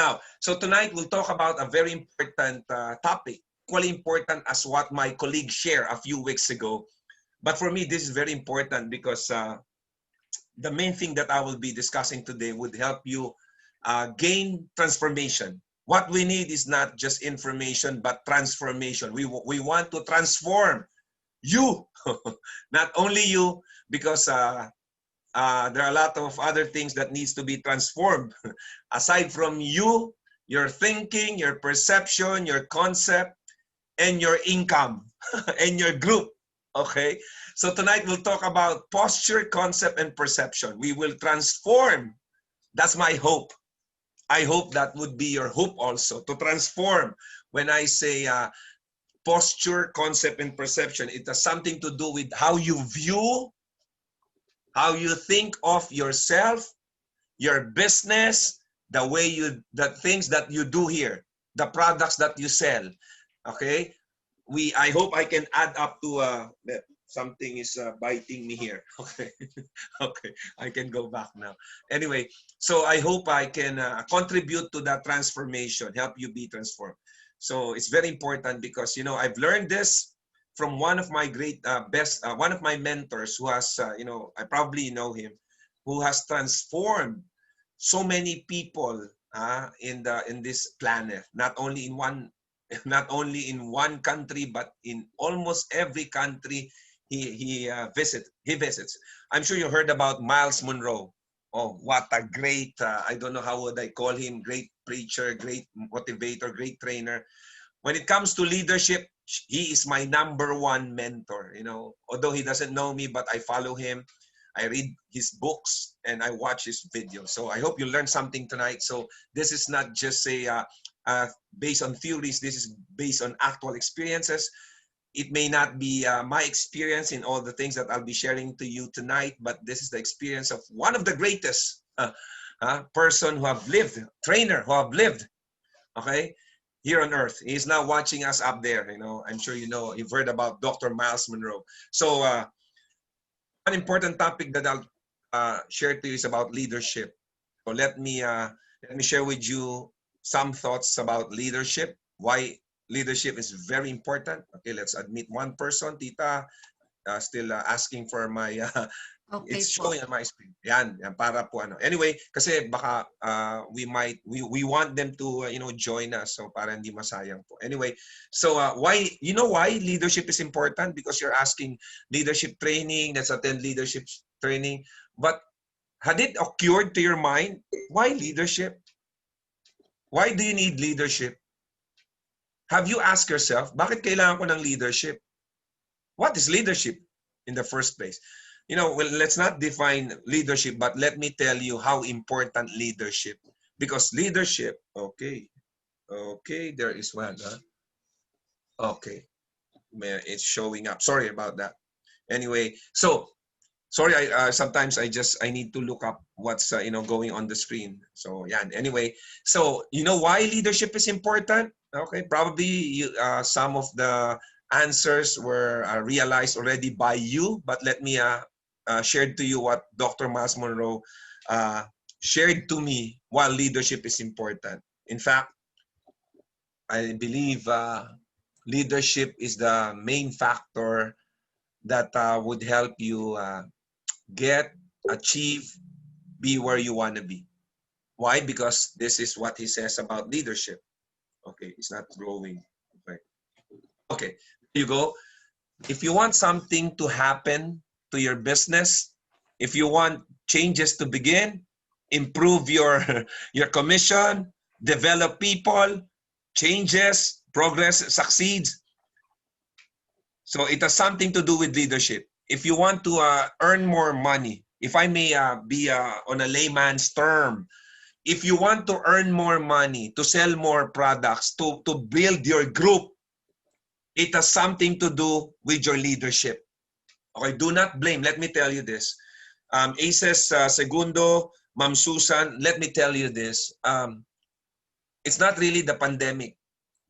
Now, so tonight we'll talk about a very important topic, equally important as what my colleague shared a few weeks ago. But for me, this is very important because the main thing that I will be discussing today would help you gain transformation. What we need is not just information, but transformation. We want to transform you, not only you, because there are a lot of other things that needs to be transformed. Aside from you, your thinking, your perception, your concept, and your income, and your group. Okay? So tonight we'll talk about posture, concept, and perception. We will transform. That's my hope. I hope that would be your hope also, to transform. When I say posture, concept, and perception, it has something to do with how you view, how you think of yourself, your business, the way the things that you do here, the products that you sell. Okay? I hope I can add up to something is biting me here. Okay. Okay, I can go back now. Anyway, so I hope I can contribute to that transformation, help you be transformed. So it's very important because, you know, I've learned this from one of my great one of my mentors who has, you know, I probably know him, who has transformed so many people in this planet, not only in one country, but in almost every country he visits. I'm sure you heard about Miles Monroe. Oh, what a great, I don't know how would I call him, great preacher, great motivator, great trainer. When it comes to leadership, he is my #1 mentor. You know, although he doesn't know me, but I follow him. I read his books and I watch his videos. So I hope you learned something tonight. So this is not just based on theories. This is based on actual experiences. It may not be my experience in all the things that I'll be sharing to you tonight, but this is the experience of one of the greatest person who have lived, trainer who have lived, okay, here on earth. He's now watching us up there. You know, I'm sure you know, you've heard about Dr. Miles Monroe. So one important topic that I'll share to you is about leadership. So let me share with you some thoughts about leadership, why leadership is very important. Okay, let's admit one person, Tita, still asking for my, Okay it's po. showing on my screen. Yan, para po ano. Anyway, kasi baka we want them to, you know, join us. So para hindi masayang po. Anyway, so why, you know why leadership is important? Because you're asking leadership training, let's attend leadership training. But had it occurred to your mind, why leadership? Why do you need leadership? Have you asked yourself, bakit kailangan ko ng leadership? What is leadership in the first place? You know, well, let's not define leadership, but let me tell you how important leadership. Because leadership, okay, there is one. Huh? Okay, it's showing up. Sorry about that. Anyway, so sorry, sometimes I need to look up what's you know, going on the screen. So yeah. Anyway, so you know why leadership is important? Okay, probably some of the answers were realized already by you, but let me share to you what Dr. Miles Monroe shared to me why leadership is important. In fact, I believe leadership is the main factor that would help you get, achieve, be where you want to be. Why? Because this is what he says about leadership. Okay, it's not growing. Okay, okay, here you go. If you want something to happen to your business, if you want changes to begin, improve your your commission, develop people, changes, progress, succeeds. So it has something to do with leadership. If you want to earn more money, if I may be on a layman's term, if you want to earn more money, to sell more products, to build your group, it has something to do with your leadership. Okay, do not blame. Let me tell you this. Aces Segundo, Ma'am Susan, let me tell you this. It's not really the pandemic,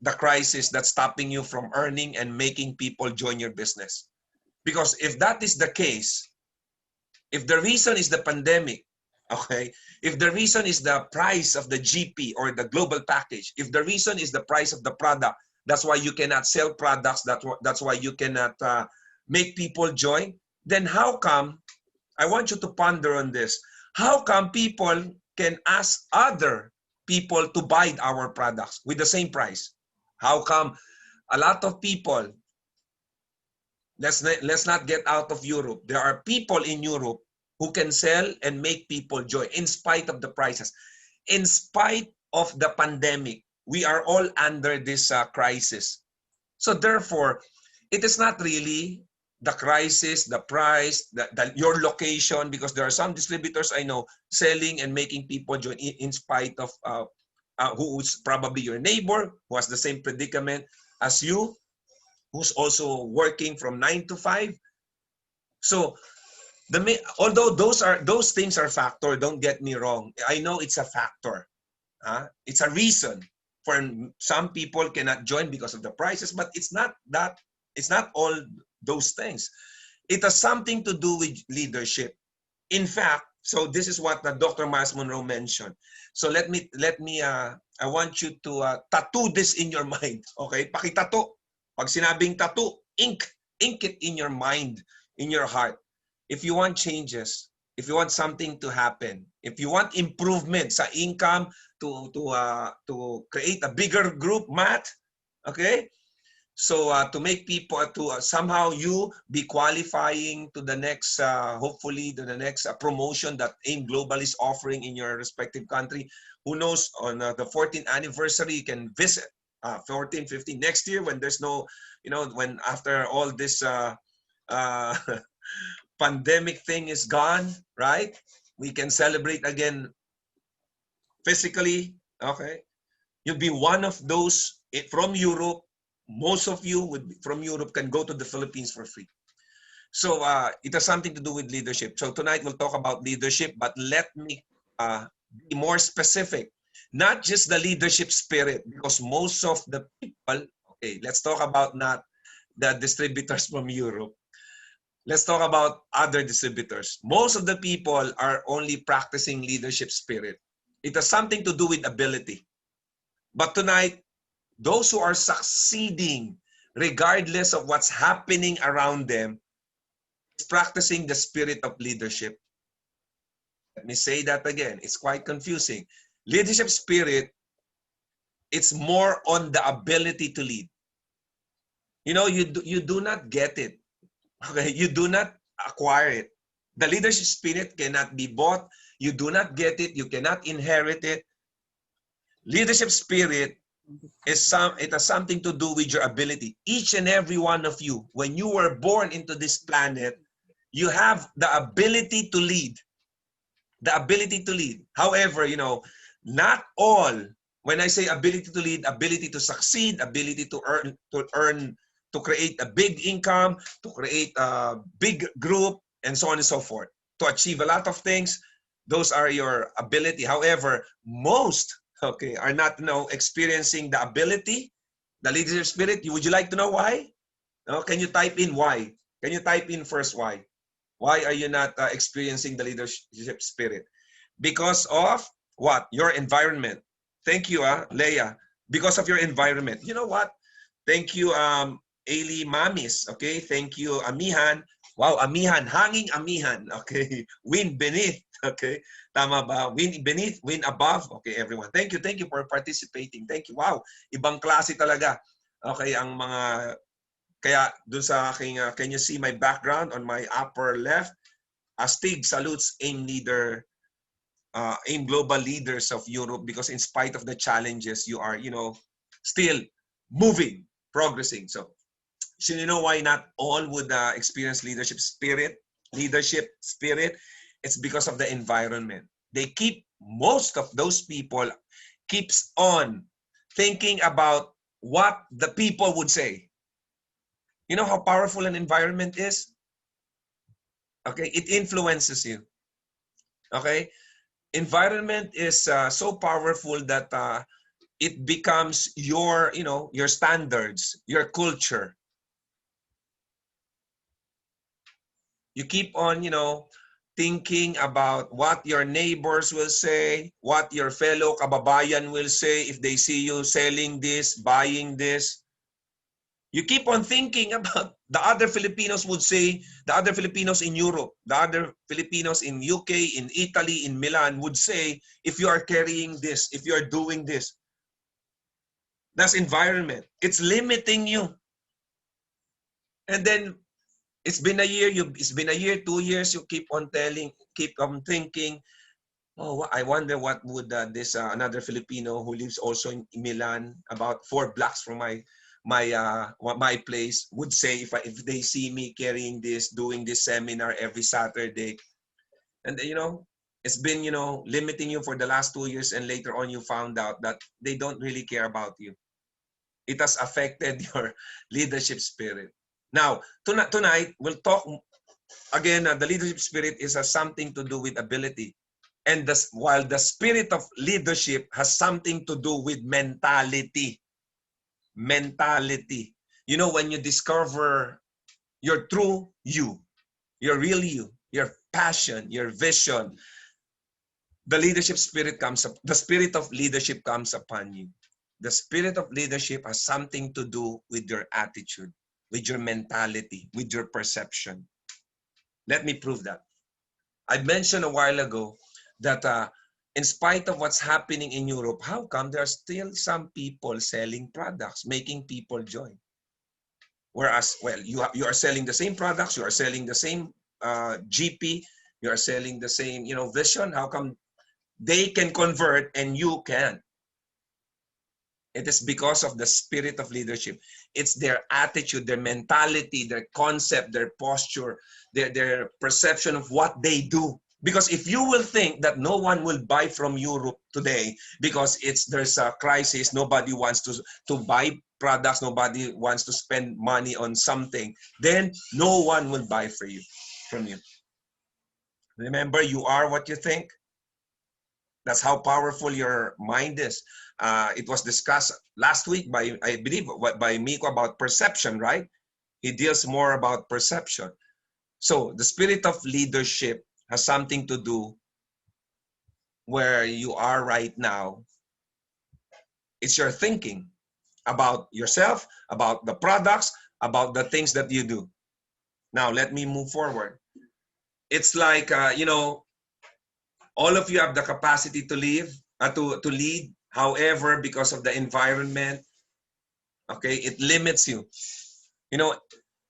the crisis that's stopping you from earning and making people join your business. Because if that is the case, if the reason is the pandemic, Okay? If the reason is the price of the GP or the global package, if the reason is the price of the product, that's why you cannot sell products, that's why you cannot make people join, then how come, I want you to ponder on this, how come people can ask other people to buy our products with the same price? How come a lot of people, let's not get out of Europe. There are people in Europe who can sell and make people join in spite of the prices. In spite of the pandemic, we are all under this crisis. So therefore, it is not really the crisis, the price, your location, because there are some distributors I know selling and making people join in spite of who's probably your neighbor, who has the same predicament as you, who's also working from 9 to 5. So although those things are factor, don't get me wrong. I know it's a factor. It's a reason for some people cannot join because of the prices, but it's not that. It's not all those things. It has something to do with leadership. In fact, so this is what Dr. Miles Monroe mentioned. So let me I want you to tattoo this in your mind. Okay, pakitato. Pag sinabing tattoo, ink it in your mind, in your heart. If you want changes, if you want something to happen, if you want improvement sa income, to create a bigger group, Matt, okay? So to make people, to somehow you be qualifying to the next, hopefully to the next promotion that AIM Global is offering in your respective country. Who knows, on the 14th anniversary, you can visit 14, 15 next year when there's no, when after all this pandemic thing is gone, right? We can celebrate again physically, okay? You'll be one of those from Europe. Most of you from Europe can go to the Philippines for free. So it has something to do with leadership. So tonight we'll talk about leadership, but let me be more specific. Not just the leadership spirit, because most of the people, okay, let's talk about not the distributors from Europe. Let's talk about other distributors. Most of the people are only practicing leadership spirit. It has something to do with ability. But tonight, those who are succeeding, regardless of what's happening around them, is practicing the spirit of leadership. Let me say that again. It's quite confusing. Leadership spirit, it's more on the ability to lead. You do not get it. Okay, you do not acquire it. The leadership spirit cannot be bought. You do not get it. You cannot inherit it. Leadership spirit it has something to do with your ability. Each and every one of you, when you were born into this planet, you have the ability to lead. The ability to lead. However, not all, when I say ability to lead, ability to succeed, ability to earn, to create a big income, to create a big group, and so on and so forth. To achieve a lot of things, those are your ability. However, most, okay, are not experiencing the ability, the leadership spirit. Would you like to know why? No? Can you type in why? Can you type in first why? Why are you not experiencing the leadership spirit? Because of what? Your environment. Thank you, Leia. Because of your environment. You know what? Thank you, Ailey Mamis. Okay, thank you, Amihan. Wow, Amihan, hanging Amihan. Okay, win beneath. Okay, tama ba? Win beneath, win above. Okay, everyone. Thank you for participating. Thank you. Wow, ibang klase talaga. Okay, ang mga, kaya dun sa aking, can you see my background on my upper left? Astig salutes AIM leader, AIM global leaders of Europe, because in spite of the challenges, you are, still moving, progressing. So you know why not all would experience leadership spirit? It's because of the environment. Most of those people keeps on thinking about what the people would say. You know how powerful an environment is? Okay, it influences you. Okay, environment is so powerful that it becomes your, your standards, your culture. You keep on, thinking about what your neighbors will say, what your fellow kababayan will say if they see you selling this, buying this. You keep on thinking about the other Filipinos would say, the other Filipinos in Europe, the other Filipinos in UK, in Italy, in Milan would say, if you are carrying this, if you are doing this. That's environment. It's limiting you. And then it's been a year, it's been a year, 2 years, you keep on thinking, oh, I wonder what would this another Filipino who lives also in Milan, about 4 blocks from my place, would say if they see me carrying this, doing this seminar every Saturday. And it's been limiting you for the last 2 years, and later on you found out that they don't really care about you. It has affected your leadership spirit. Now, tonight we'll talk again. The leadership spirit has something to do with ability. And while the spirit of leadership has something to do with mentality. Mentality. When you discover your true you, your real you, your passion, your vision, the leadership spirit comes up. The spirit of leadership comes upon you. The spirit of leadership has something to do with your attitude, with your mentality, with your perception. Let me prove that. I mentioned a while ago that in spite of what's happening in Europe, how come there are still some people selling products, making people join? Whereas, well, you are selling the same products, you are selling the same GP, you are selling the same vision. How come they can convert and you can't? It is because of the spirit of leadership. It's their attitude, their mentality, their concept, their posture, their perception of what they do. Because if you will think that no one will buy from Europe today because there's a crisis, nobody wants to buy products, nobody wants to spend money on something, then no one will buy from you. Remember, you are what you think. That's how powerful your mind is. It was discussed last week by, I believe, by Miko about perception, right? He deals more about perception. So the spirit of leadership has something to do where you are right now. It's your thinking about yourself, about the products, about the things that you do. Now, let me move forward. It's like, all of you have the capacity to lead. However, because of the environment, okay, it limits you.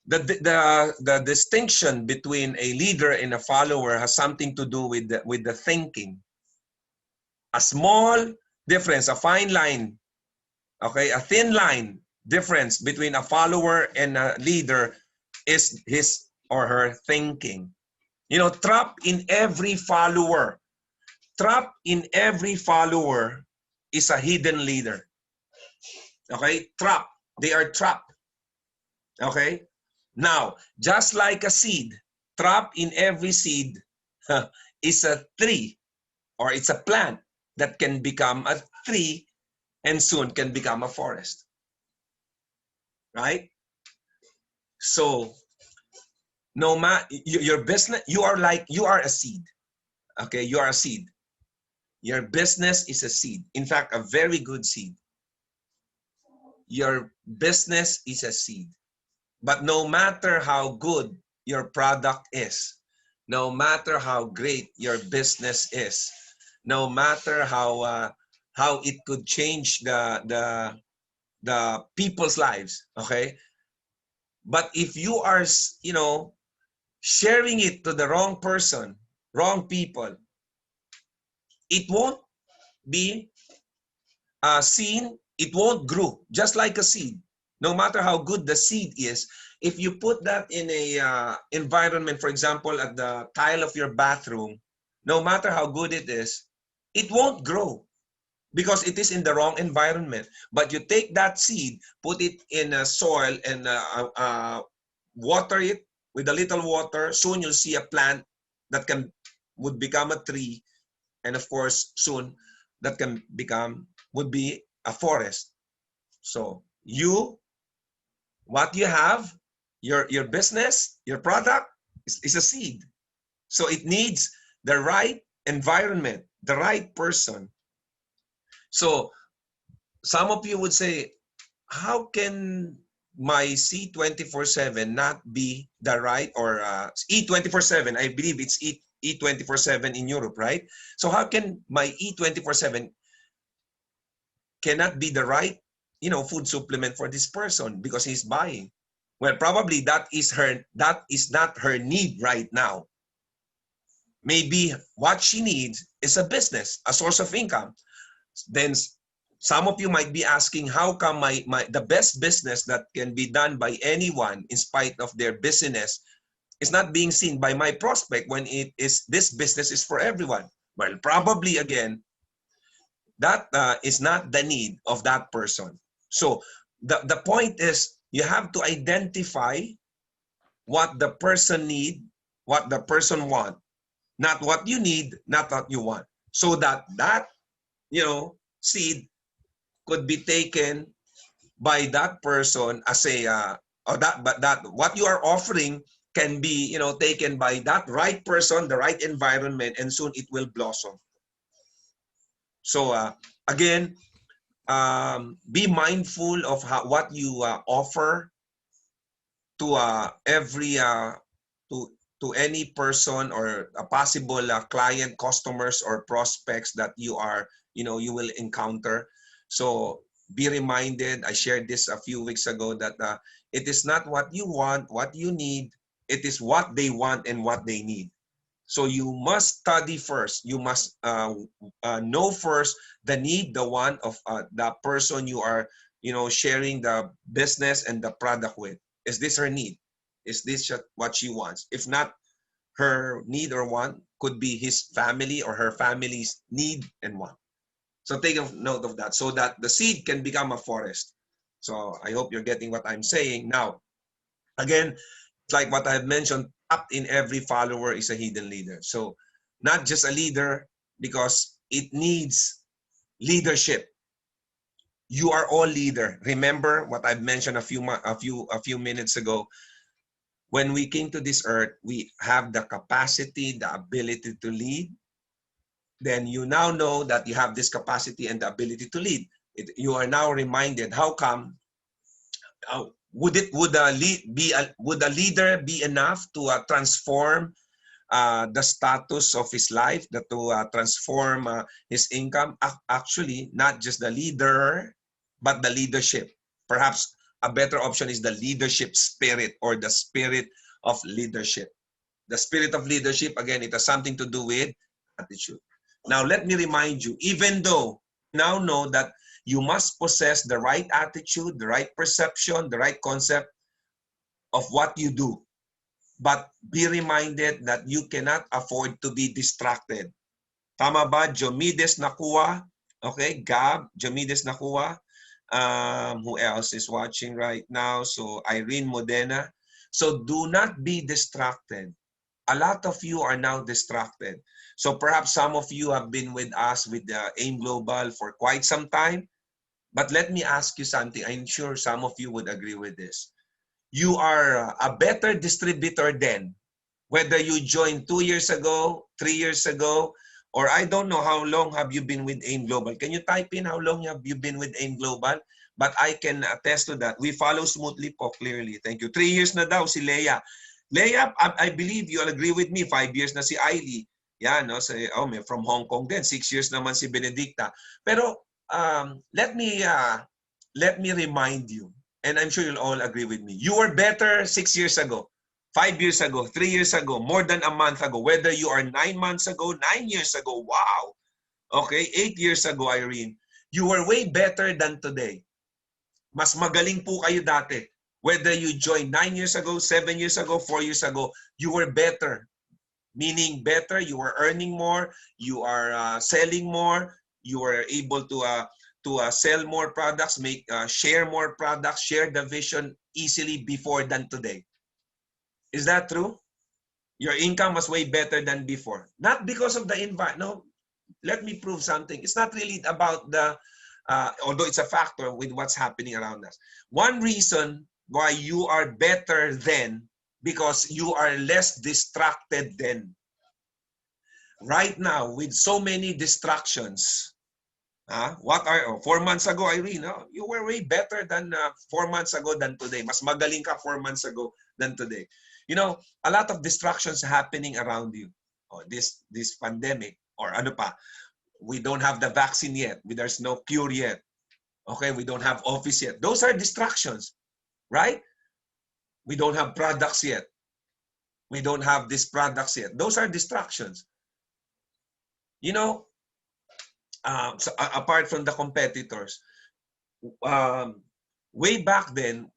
The distinction between a leader and a follower has something to do with the thinking. A small difference, a fine line, okay, a thin line difference between a follower and a leader is his or her thinking. Trapped in every follower is a hidden leader. Okay, trapped. They are trapped. Okay. Now, just like a seed, trapped in every seed is a tree, or it's a plant that can become a tree and soon can become a forest. Right? So, no matter your business, you are a seed. Okay, you are a seed. Your business is a seed. In fact, a very good seed. Your business is a seed. But no matter how good your product is, no matter how great your business is, no matter how it could change the people's lives, okay? But if you are, sharing it to the wrong person, wrong people, it won't be seen, it won't grow, just like a seed. No matter how good the seed is, if you put that in a environment, for example, at the tile of your bathroom, no matter how good it is, it won't grow because it is in the wrong environment. But you take that seed, put it in a soil and water it with a little water, soon you'll see a plant that would become a tree, and of course, soon that would be a forest. So what you have, your business, your product is a seed. So it needs the right environment, the right person. So some of you would say, how can my C24/7 not be the right, or E24/7? I believe it's E24/7 in Europe, right? So how can my E24/7 cannot be the right, food supplement for this person because he's buying? Well, probably that is not her need right now. Maybe what she needs is a business, a source of income. Then some of you might be asking, how come the best business that can be done by anyone in spite of their business is not being seen by my prospect when this business is for everyone? Well, probably again, that is not the need of that person. So the point is, you have to identify what the person need, what the person want, not what you need, not what you want, so that seed could be taken by that person as a or that but that what you are offering can be taken by that right person, the right environment, and soon it will blossom. So again, be mindful of what you offer to every to any person or a possible client, customers, or prospects that you will encounter. So be reminded, I shared this a few weeks ago, that it is not what you want, what you need, it is what they want and what they need. So you must study first. You must know first the need, the want of the person you are, sharing the business and the product with. Is this her need? Is this what she wants? If not, her need or want could be his family or her family's need and want. So take note of that so that the seed can become a forest. So I hope you're getting what I'm saying. Now, again, it's like what I've mentioned, up in every follower is a hidden leader. So not just a leader, because it needs leadership. You are all leader. Remember what I've mentioned a few minutes ago. When we came to this earth, we have the capacity, the ability to lead. Then you now know that you have this capacity and the ability to lead. You are now reminded, how come would a leader be enough to transform the status of his life, to transform his income? Actually, not just the leader, but the leadership. Perhaps a better option is the leadership spirit, or the spirit of leadership. The spirit of leadership, again, it has something to do with attitude. Now, let me remind you, even though you now know that you must possess the right attitude, the right perception, the right concept of what you do, but be reminded that you cannot afford to be distracted. Tama ba? Jomides Nakua. Okay, Gab, Jomides Nakua. Who else is watching right now? So Irene Modena. So do not be distracted. A lot of you are now distracted. So perhaps some of you have been with us with AIM Global for quite some time. But let me ask you something. I'm sure some of you would agree with this. You are a better distributor then, whether you joined 2 years ago, 3 years ago, or I don't know how long have you been with AIM Global. Can you type in how long have you been with AIM Global? But I can attest to that. We follow smoothly po, clearly. Thank you. 3 years na daw si Leia. Leia, I believe you'll agree with me. 5 years na si Ailey. Yeah, no, from Hong Kong din. 6 years naman si Benedicta. Pero let me remind you, and I'm sure you'll all agree with me. You were better 6 years ago, 5 years ago, 3 years ago, more than a month ago. Whether you are 9 months ago, 9 years ago, wow. Okay, 8 years ago, Irene. You were way better than today. Mas magaling po kayo dati. Whether you joined 9 years ago, 7 years ago, 4 years ago, you were better. Meaning better, you are earning more, you are selling more, you are able to sell more products, share more products, share the vision easily before than today. Is that true? Your income was way better than before. Not because of the environment. No, let me prove something. It's not really about although it's a factor with what's happening around us. One reason why you are better then, because you are less distracted then. right now with so many distractions. What are 4 months ago, Irene? You were way better than 4 months ago than today. Mas magaling ka 4 months ago than today. You know, a lot of distractions happening around you. This pandemic or ano pa, we don't have the vaccine yet. There's no cure yet. Okay, we don't have office yet. Those are distractions, right? We don't have products yet. We don't have these products yet. Those are distractions. You know, so, apart from the competitors, way back then,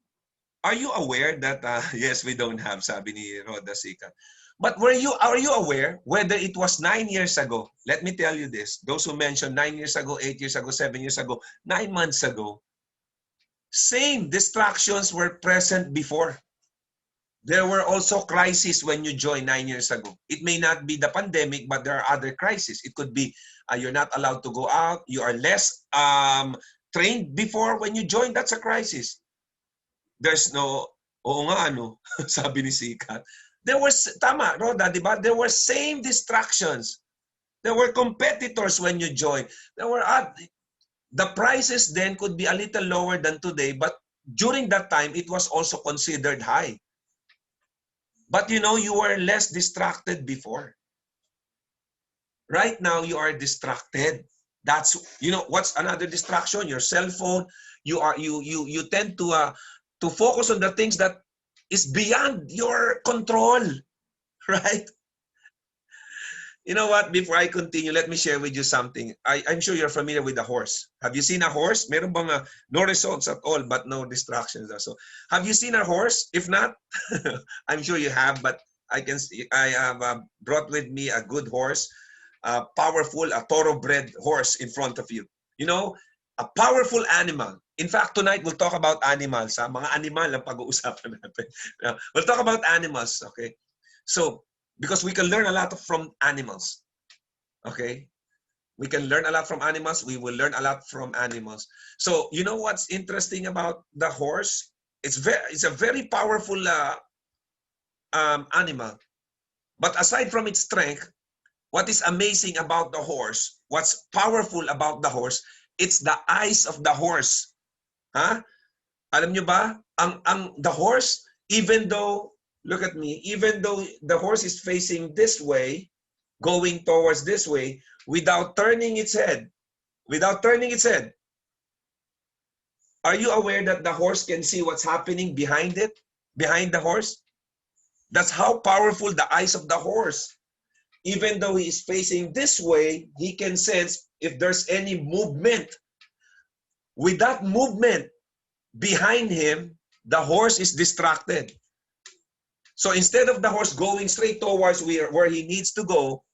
are you aware that, yes, we don't have, sabi ni Roda Sikat. But are you aware whether it was 9 years ago? Let me tell you this. Those who mentioned 9 years ago, 8 years ago, 7 years ago, 9 months ago, same distractions were present before. There were also crises when you joined 9 years ago. It may not be the pandemic, but there are other crises. It could be you're not allowed to go out. You are less trained before when you join. That's a crisis. There's no, oo nga ano, sabi ni Sikat. There was, tama, Roda, di ba? There were same distractions. There were competitors when you joined. There were, the prices then could be a little lower than today, but during that time, it was also considered high. But you know, you were less distracted before. Right now, you are distracted. That's, you know, what's another distraction? Your cell phone. You tend to focus on the things that is beyond your control, right? You know what? Before I continue, let me share with you something. I'm sure you're familiar with a horse. Have you seen a horse? Meron bang no results at all, but no distractions. So, have you seen a horse? If not, I'm sure you have. But I have brought with me a good horse, powerful, a thoroughbred horse in front of you. You know, a powerful animal. In fact, tonight we'll talk about animals. Mga animal ang pag-uusapan natin. We'll talk about animals. Okay, so. Because we can learn a lot from animals. Okay? We can learn a lot from animals. We will learn a lot from animals. So, you know what's interesting about the horse? It's a very powerful animal. But aside from its strength, what is amazing about the horse, what's powerful about the horse, it's the eyes of the horse. Alam nyo ba? The horse, even though, look at me, even though the horse is facing this way, going towards this way, without turning its head, are you aware that the horse can see what's happening behind it? Behind the horse? That's how powerful the eyes of the horse. Even though he is facing this way, he can sense if there's any movement. With that movement behind him, the horse is distracted. So instead of the horse going straight towards where he needs to go,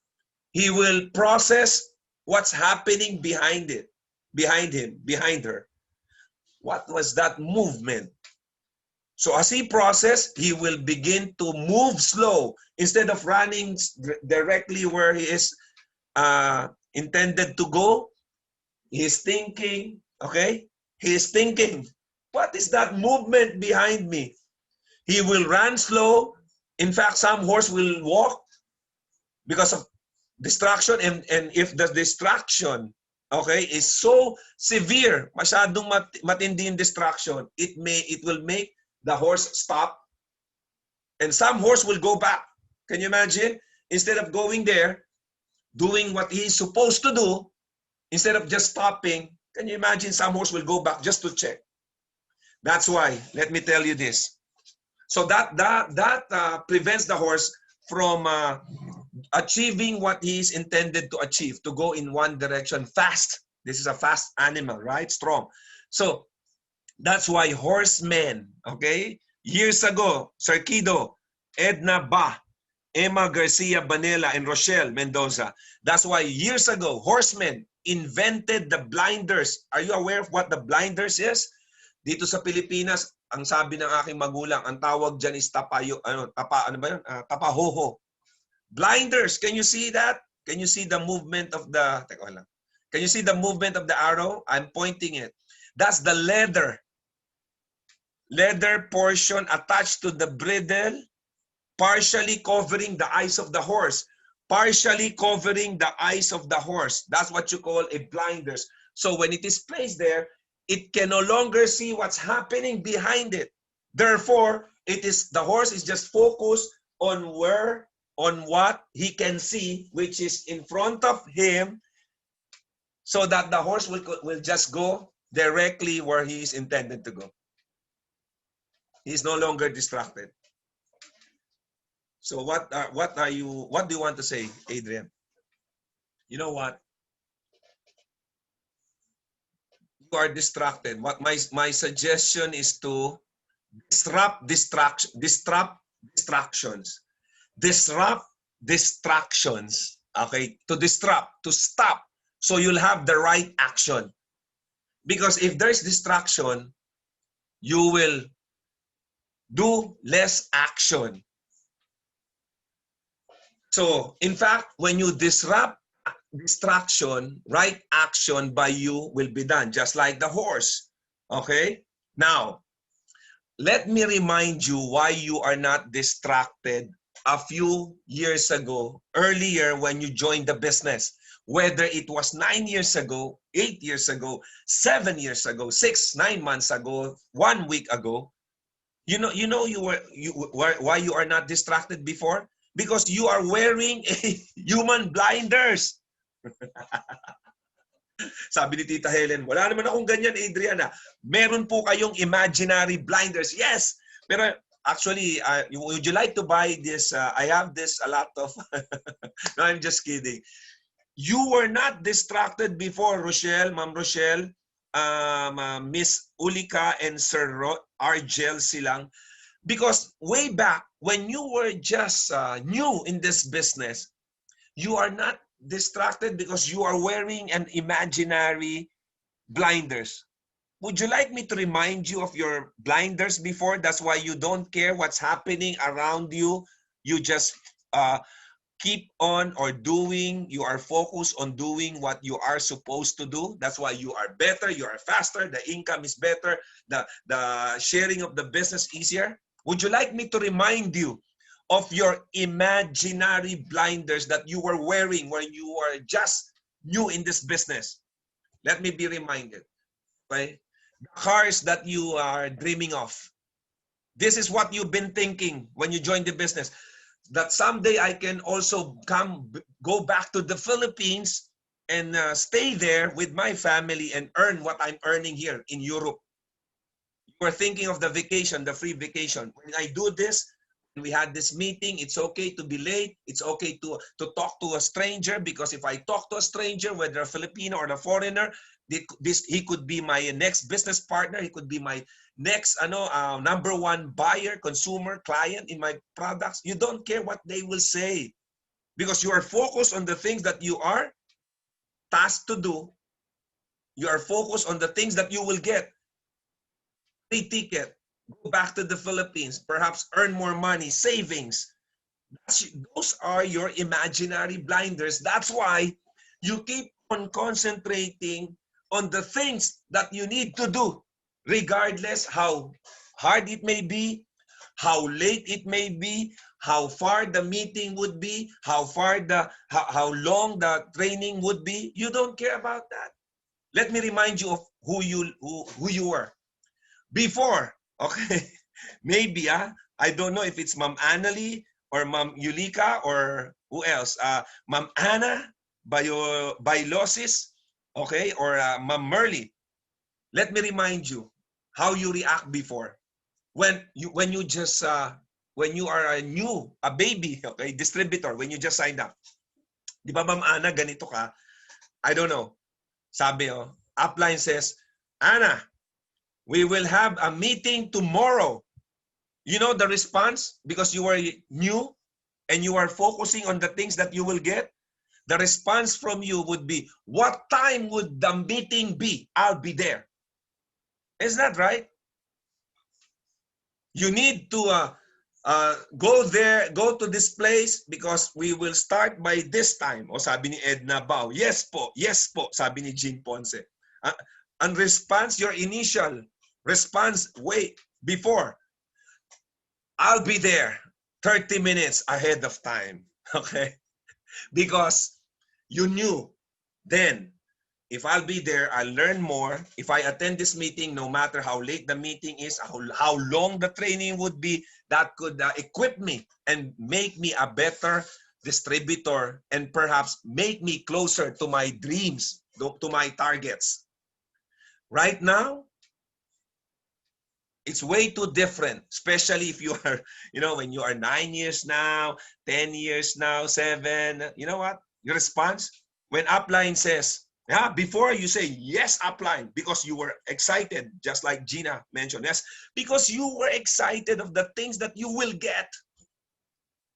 he will process what's happening behind him, behind her. What was that movement? So as he processes, he will begin to move slow. Instead of running directly where he is intended to go, he's thinking, okay? He is thinking, what is that movement behind me? He will run slow. In fact, some horse will walk because of distraction. And if the distraction, okay, is so severe, masyadong matindi yung distraction, it will make the horse stop. And some horse will go back. Can you imagine? Instead of going there, doing what he's supposed to do, instead of just stopping, can you imagine some horse will go back just to check? That's why, let me tell you this. So that prevents the horse from achieving what he is intended to achieve, to go in one direction fast. This is a fast animal, right? Strong. So that's why horsemen, okay? Years ago, Sir Kido, Edna Ba, Emma Garcia Banela, and Rochelle Mendoza. That's why years ago, horsemen invented the blinders. Are you aware of what the blinders is? Dito sa Pilipinas, ang sabi ng aking magulang, ang tawag dyan is tapahoho. Blinders, can you see that? Can you see the movement of the, can you see the movement of the arrow? I'm pointing it. That's the leather portion attached to the bridle, partially covering the eyes of the horse. partially covering the eyes of the horse. That's what you call a blinders. So when it is placed there, it can no longer see what's happening behind it. Therefore, the horse is just focused on what he can see, which is in front of him, so that the horse will just go directly where he is intended to go. He's no longer distracted. So what do you want to say, Adrian? You know what? You are distracted. What my suggestion is to disrupt distractions. Disrupt distractions. Okay? To disrupt, to stop. So you'll have the right action. Because if there's distraction, you will do less action. So, in fact, when you disrupt distraction, right action by you will be done, just like the horse. Okay? Now, let me remind you why you are not distracted a few years ago, earlier when you joined the business. Whether it was 9 years ago, 8 years ago, 7 years ago, 6, 9 months ago, 1 week ago, why you are not distracted before? Because you are wearing a human blinders. Sabi ni Tita Helen, wala naman akong ganyan, Adrian. Meron po kayong imaginary blinders. Yes, pero actually, would you like to buy this? I have this a lot of... No, I'm just kidding. You were not distracted before, Rochelle, Ma'am Rochelle, Miss Ulika, and Sir Argel silang. Because way back, when you were just new in this business, you are not distracted because you are wearing an imaginary blinders. Would you like me to remind you of your blinders before? That's why you don't care what's happening around you. You just keep on you are focused on doing what you are supposed to do. That's why you are better, you are faster, the income is better, the sharing of the business easier. Would you like me to remind you of your imaginary blinders that you were wearing when you were just new in this business? Let me be reminded. Okay? The cars that you are dreaming of. This is what you've been thinking when you joined the business. That someday I can also go back to the Philippines and stay there with my family and earn what I'm earning here in Europe. You are thinking of the vacation, the free vacation. When I do this, when we had this meeting, it's okay to be late. It's okay to talk to a stranger, because if I talk to a stranger, whether a Filipino or a foreigner, he could be my next business partner. He could be my next number one buyer, consumer, client in my products. You don't care what they will say, because you are focused on the things that you are tasked to do. You are focused on the things that you will get. Free ticket, go back to the Philippines, perhaps earn more money, savings. Those are your imaginary blinders. That's why you keep on concentrating on the things that you need to do, regardless how hard it may be, how late it may be, how far the meeting would be, how long the training would be. You don't care about that. Let me remind you of who you were before. Okay, maybe I don't know if it's Ma'am Annalie or Ma'am Yulika or who else, Ma'am Anna Bailosis, okay, or Ma'am Merly. Let me remind you how you react before when you are a baby, okay, distributor, when you just signed up. Di ba, Ma'am Anna, ganito ka? I don't know. Sabi, upline says, Anna, we will have a meeting tomorrow. You know the response, because you are new and you are focusing on the things that you will get. The response from you would be, what time would the meeting be? I'll be there. Isn't that right? You need to go there, go to this place, because we will start by this time. O sabi ni Edna Bao, yes po, sabi ni Jean Ponce. Ang response, your initial response way before, I'll be there 30 minutes ahead of time. Okay? Because you knew then, if I'll be there, I'll learn more. If I attend this meeting, no matter how late the meeting is, how long the training would be, that could equip me and make me a better distributor and perhaps make me closer to my dreams, to my targets. Right now, it's way too different, especially if you are, when you are 9 years now, 10 years now, 7. You know what? Your response, when upline says, yeah, before you say, yes, upline, because you were excited, just like Gina mentioned, yes, because you were excited of the things that you will get,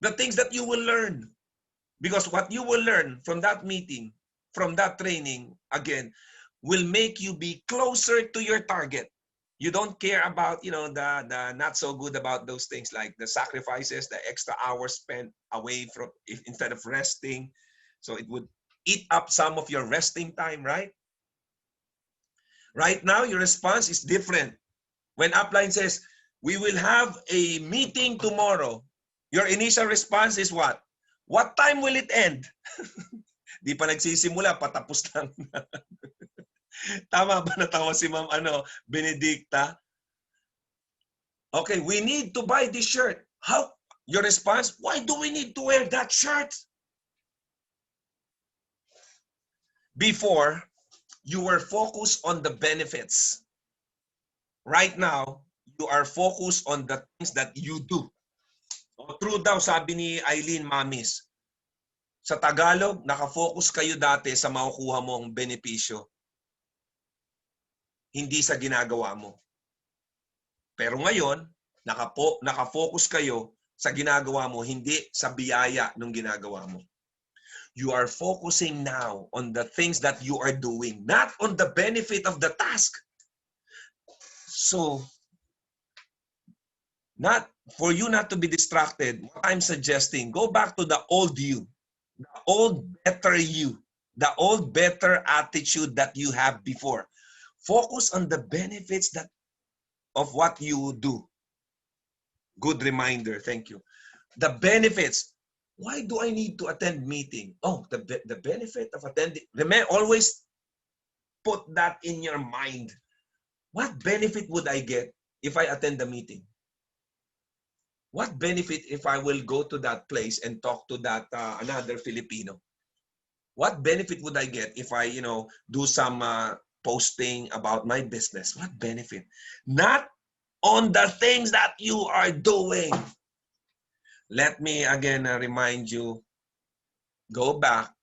the things that you will learn. Because what you will learn from that meeting, from that training, again, will make you be closer to your target. You don't care about, the not so good about those things like the sacrifices, the extra hours spent away from, instead of resting. So it would eat up some of your resting time, right? Right now, your response is different. When upline says, we will have a meeting tomorrow, your initial response is what? What time will it end? Di pa nagsisimula, patapos lang. Tama ba natawa si Ma'am Benedicta? Okay, we need to buy this shirt. How? Your response, why do we need to wear that shirt? Before, you were focused on the benefits. Right now, you are focused on the things that you do. True daw, sabi ni Eileen Mamis. Sa Tagalog, nakafocus kayo dati sa makukuha mong benepisyo. Hindi sa ginagawa mo. Pero ngayon, nakafocus kayo sa ginagawa mo, hindi sa biyaya ng ginagawa mo. You are focusing now on the things that you are doing, not on the benefit of the task. So, for you not to be distracted, what I'm suggesting, go back to the old you, the old better you, the old better attitude that you have before. Focus on the benefits of what you do. Good reminder, thank you. The benefits. Why do I need to attend meeting? Oh, the benefit of attending. Remember, always put that in your mind. What benefit would I get if I attend the meeting? What benefit if I will go to that place and talk to that another Filipino? What benefit would I get if I, do some posting about my business? What benefit? Not on the things that you are doing. Let me again remind you, go back,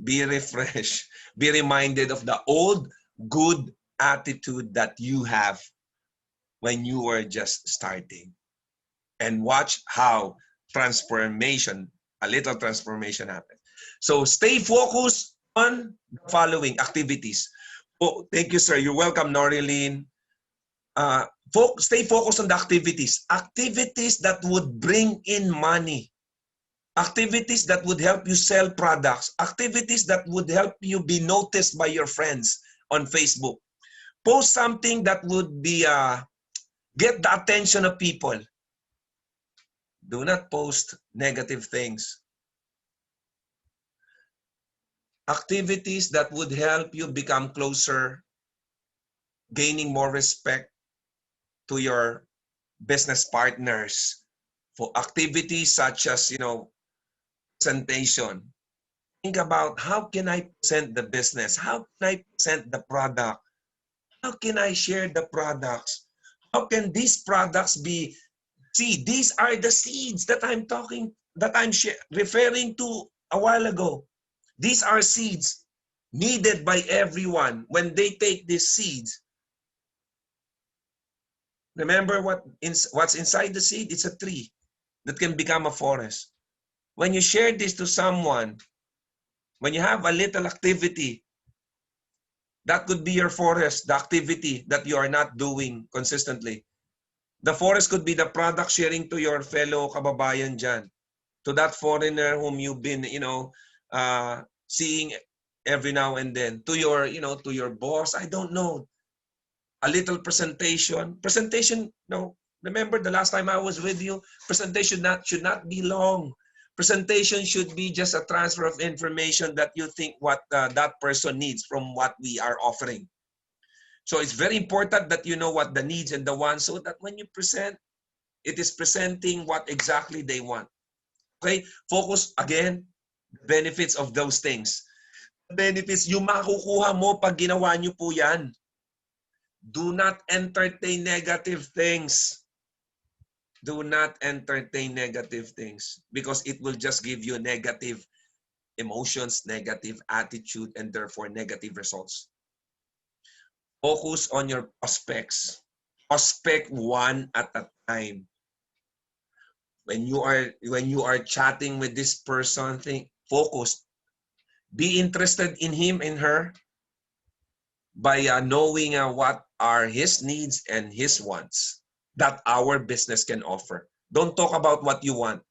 be refreshed, be reminded of the old good attitude that you have when you were just starting. And watch how a little transformation happens. So stay focused on the following activities. Oh, thank you, sir. You're welcome, Norilyn. Stay focused on the activities. Activities that would bring in money. Activities that would help you sell products. Activities that would help you be noticed by your friends on Facebook. Post something that would be get the attention of people. Do not post negative things. Activities that would help you become closer, gaining more respect to your business partners. For activities such as, presentation. Think about how can I present the business? How can I present the product? How can I share the products? How can these products be? See, these are the seeds that I'm referring to a while ago. These are seeds needed by everyone when they take these seeds. Remember what's inside the seed? It's a tree that can become a forest. When you share this to someone, when you have a little activity, that could be your forest, the activity that you are not doing consistently. The forest could be the product sharing to your fellow kababayan dyan, to that foreigner whom you've been, seeing every now and then, to your boss. I don't know. A little presentation. Presentation, no. Remember the last time I was with you, presentation should not be long. Presentation should be just a transfer of information that you think what that person needs from what we are offering. So it's very important that you know what the needs and the wants so that when you present, it is presenting what exactly they want. Okay? Focus again, benefits of those things. Benefits, yung makukuha mo pag ginawa nyo po yan. Do not entertain negative things. Do not entertain negative things because it will just give you negative emotions, negative attitude, and therefore negative results. Focus on your prospects. Prospect one at a time. When you are chatting with this person, think focus. Be interested in him and her by knowing what are his needs and his wants that our business can offer. Don't talk about what you want.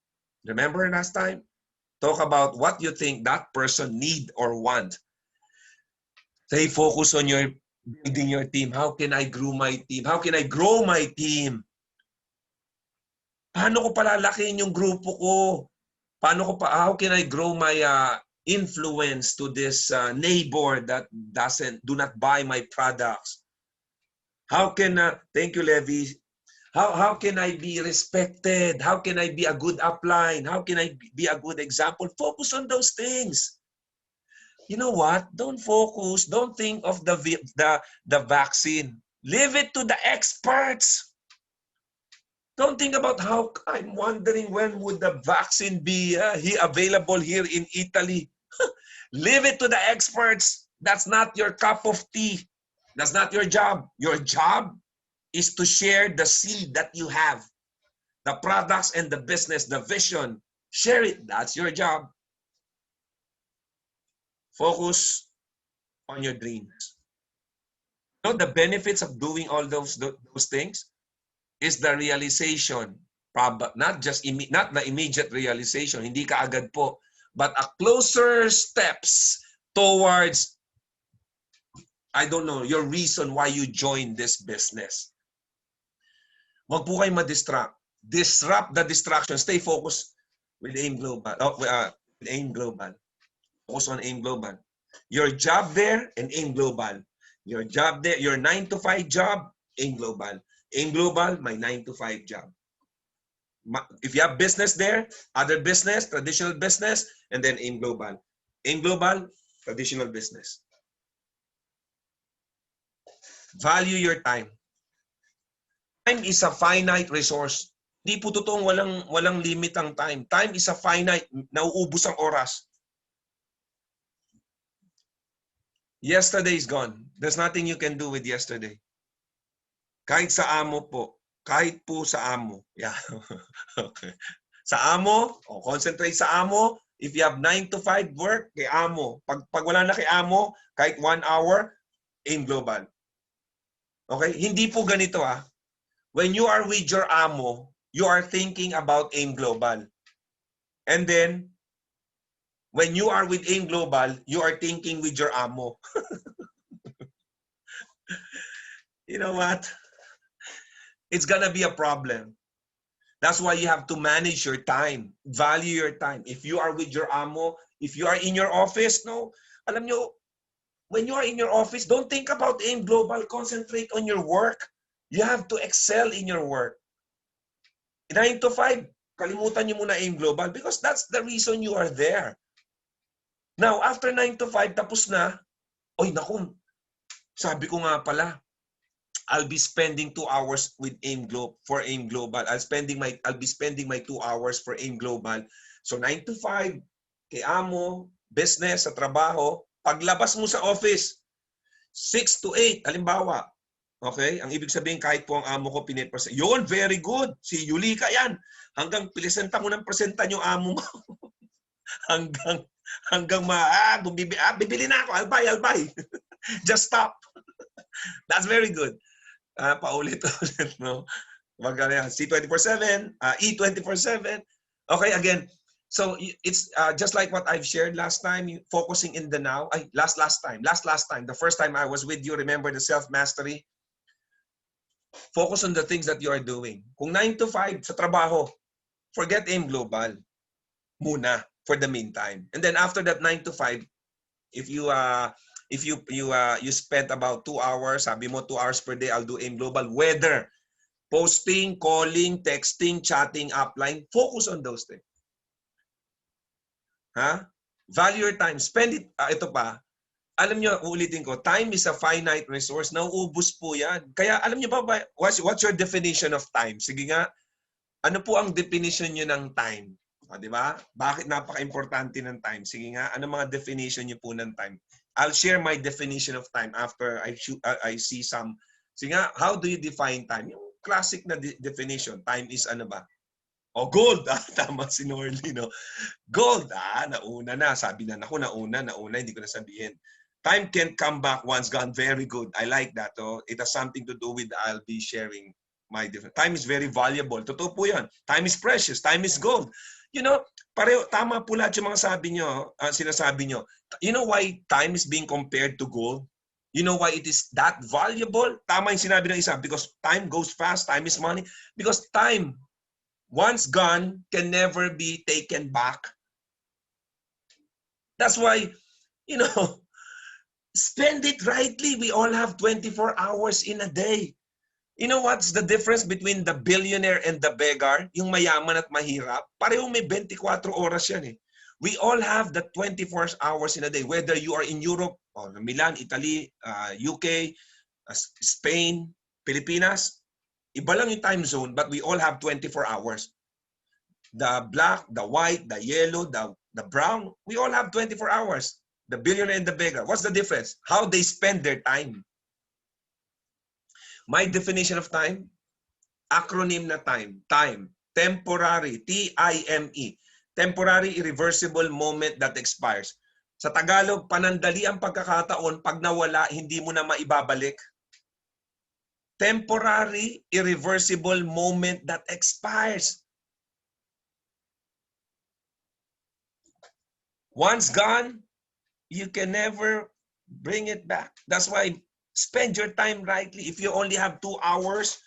Remember last time? Talk about what you think that person need or want. Stay focused on your building your team. How can I grow my team? How can I grow my team? Paano ko palalakihin yung grupo ko? How can I grow my influence to this neighbor that do not buy my products? How can, thank you, Levy. How can I be respected? How can I be a good upline? How can I be a good example? Focus on those things. You know what? Don't focus. Don't think of the vaccine. Leave it to the experts. Don't think about how I'm wondering when would the vaccine be available here in Italy. Leave it to the experts. That's not your cup of tea. That's not your job. Your job is to share the seed that you have, the products and the business, the vision. Share it. That's your job. Focus on your dreams. You know the benefits of doing all those things is the realization. Not the immediate realization. Hindi ka agad po, but a closer steps towards, I don't know, your reason why you joined this business. Wag po kayong ma-distract. Disrupt the distraction. Stay focused with AIM Global. With AIM Global. Focus on AIM Global. Your job there and AIM Global. Your job there, your 9-to-5 job, AIM Global. AIM Global, my 9-to-5 job. If you have business there, other business, traditional business, and then AIM Global. AIM Global, traditional business. Value your time. Time is a finite resource. Hindi po totoong walang limit ang time. Time is a finite. Nauubos ang oras. Yesterday is gone. There's nothing you can do with yesterday. Kahit sa amo po. Kahit po sa amo. Yeah. Okay. Sa amo, concentrate sa amo. If you have 9-to-5 work, kay amo. Pag wala na kay amo, kahit 1 hour, AIM Global. Okay? Hindi po ganito ah. When you are with your amo, you are thinking about AIM Global. And then, when you are with AIM Global, you are thinking with your amo. You know what? It's gonna be a problem. That's why you have to manage your time. Value your time. If you are with your amo, if you are in your office, no, alam nyo, when you are in your office, don't think about AIM Global. Concentrate on your work. You have to excel in your work. 9-to-5, kalimutan nyo muna AIM Global because that's the reason you are there. Now, after 9-to-5, tapos na, oy naku, sabi ko nga pala, I'll be spending 2 hours with AIM Global for AIM Global. I'll be spending my 2 hours for AIM Global. So 9-to-5, kay amo, business, sa trabaho, paglabas mo sa office, 6-to-8, halimbawa. Okay? Ang ibig sabihin, kahit po ang amo ko pinipresent. Yun, very good. Si Yulika yan. Hanggang pilisenta mo ng presenta yung amo mo. hanggang bibili na ako. I'll buy. Just stop. That's very good. Paulit-ulit, no? C24/7, E24/7. Okay, again. So it's just like what I've shared last time, focusing in the now. Last time. The first time I was with you, remember the self-mastery? Focus on the things that you are doing. Kung 9-to-5 sa trabaho, forget AIM Global. muna for the meantime. And then after that 9 to 5, if you you spent about 2 hours, sabi mo 2 hours per day, I'll do AIM Global. Whether posting, calling, texting, chatting, upline, focus on those things. Ha? Value your time. Spend it. Ito pa. Alam nyo, uulitin ko, time is a finite resource. Nauubos po yan. Kaya alam nyo ba, what's your definition of time? Sige nga, ano po ang definition nyo ng time? O, di ba? Bakit napaka-importante ng time? Sige nga, ano mga definition nyo po ng time? I'll share my definition of time after I see some. Sige nga, how do you define time? Yung classic na definition. Time is ano ba? O, gold. Tama si Norly, no? Gold. Nauna na. Sabi na ako, nauna, hindi ko na sabihin. Time can come back once gone. Very good. I like that. Oh. It has something to do with I'll be sharing my different. Time is very valuable. Totoo po yan. Time is precious. Time is gold. You know, pareho, tama po lahat yung mga sabi nyo, sinasabi nyo. You know why time is being compared to gold? You know why it is that valuable? Tama yung sinabi ng isa. Because time goes fast. Time is money. Because time, once gone, can never be taken back. That's why, you know, spend it rightly. We all have 24 hours in a day. You know what's the difference between the billionaire and the beggar? Yung mayaman at mahirap. Parehong may 24 oras yan eh. We all have the 24 hours in a day. Whether you are in Europe, or Milan, Italy, UK, Spain, Pilipinas, iba lang yung time zone, but we all have 24 hours. The black, the white, the yellow, the brown, we all have 24 hours. The billionaire and the beggar. What's the difference? How they spend their time. My definition of time, acronym na time. Time. Temporary. T-I-M-E. Temporary irreversible moment that expires. Sa Tagalog, panandali ang pagkakataon. Pag nawala, hindi mo na maibabalik. Temporary irreversible moment that expires. Once gone, you can never bring it back. That's why spend your time rightly. If you only have 2 hours,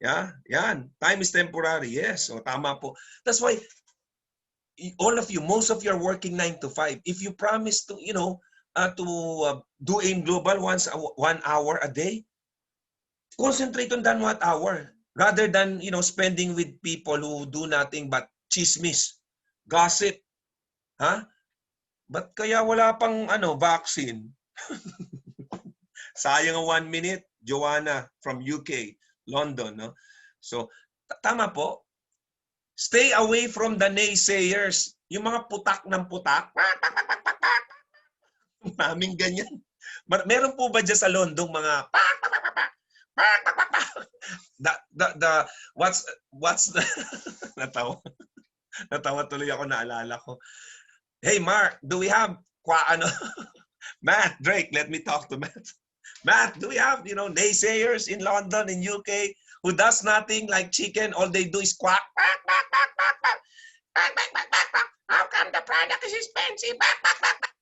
yan. Time is temporary. Yes, so tama po. That's why all of you, most of you are working 9 to 5. If you promise to, you know, do AIM Global once 1 hour a day, concentrate on that 1 hour rather than, you know, spending with people who do nothing but chismis, gossip, ha? Ba't kaya wala pang vaccine? Sayang ang 1 minute. Joanna from UK, London. No? So, tama po. Stay away from the naysayers. Yung mga putak ng putak. Maming ganyan. Meron po ba dyan sa London mga what's the natawa tuloy ako, naalala ko. Hey, Mark, do we have, Matt, Drake, let me talk to Matt. Matt, do we have, you know, naysayers in London, in UK, who does nothing like chicken? All they do is quack, quack, quack, quack, quack, quack, quack, quack, quack, quack, quack. How come the product is expensive? Quack, quack, quack, quack.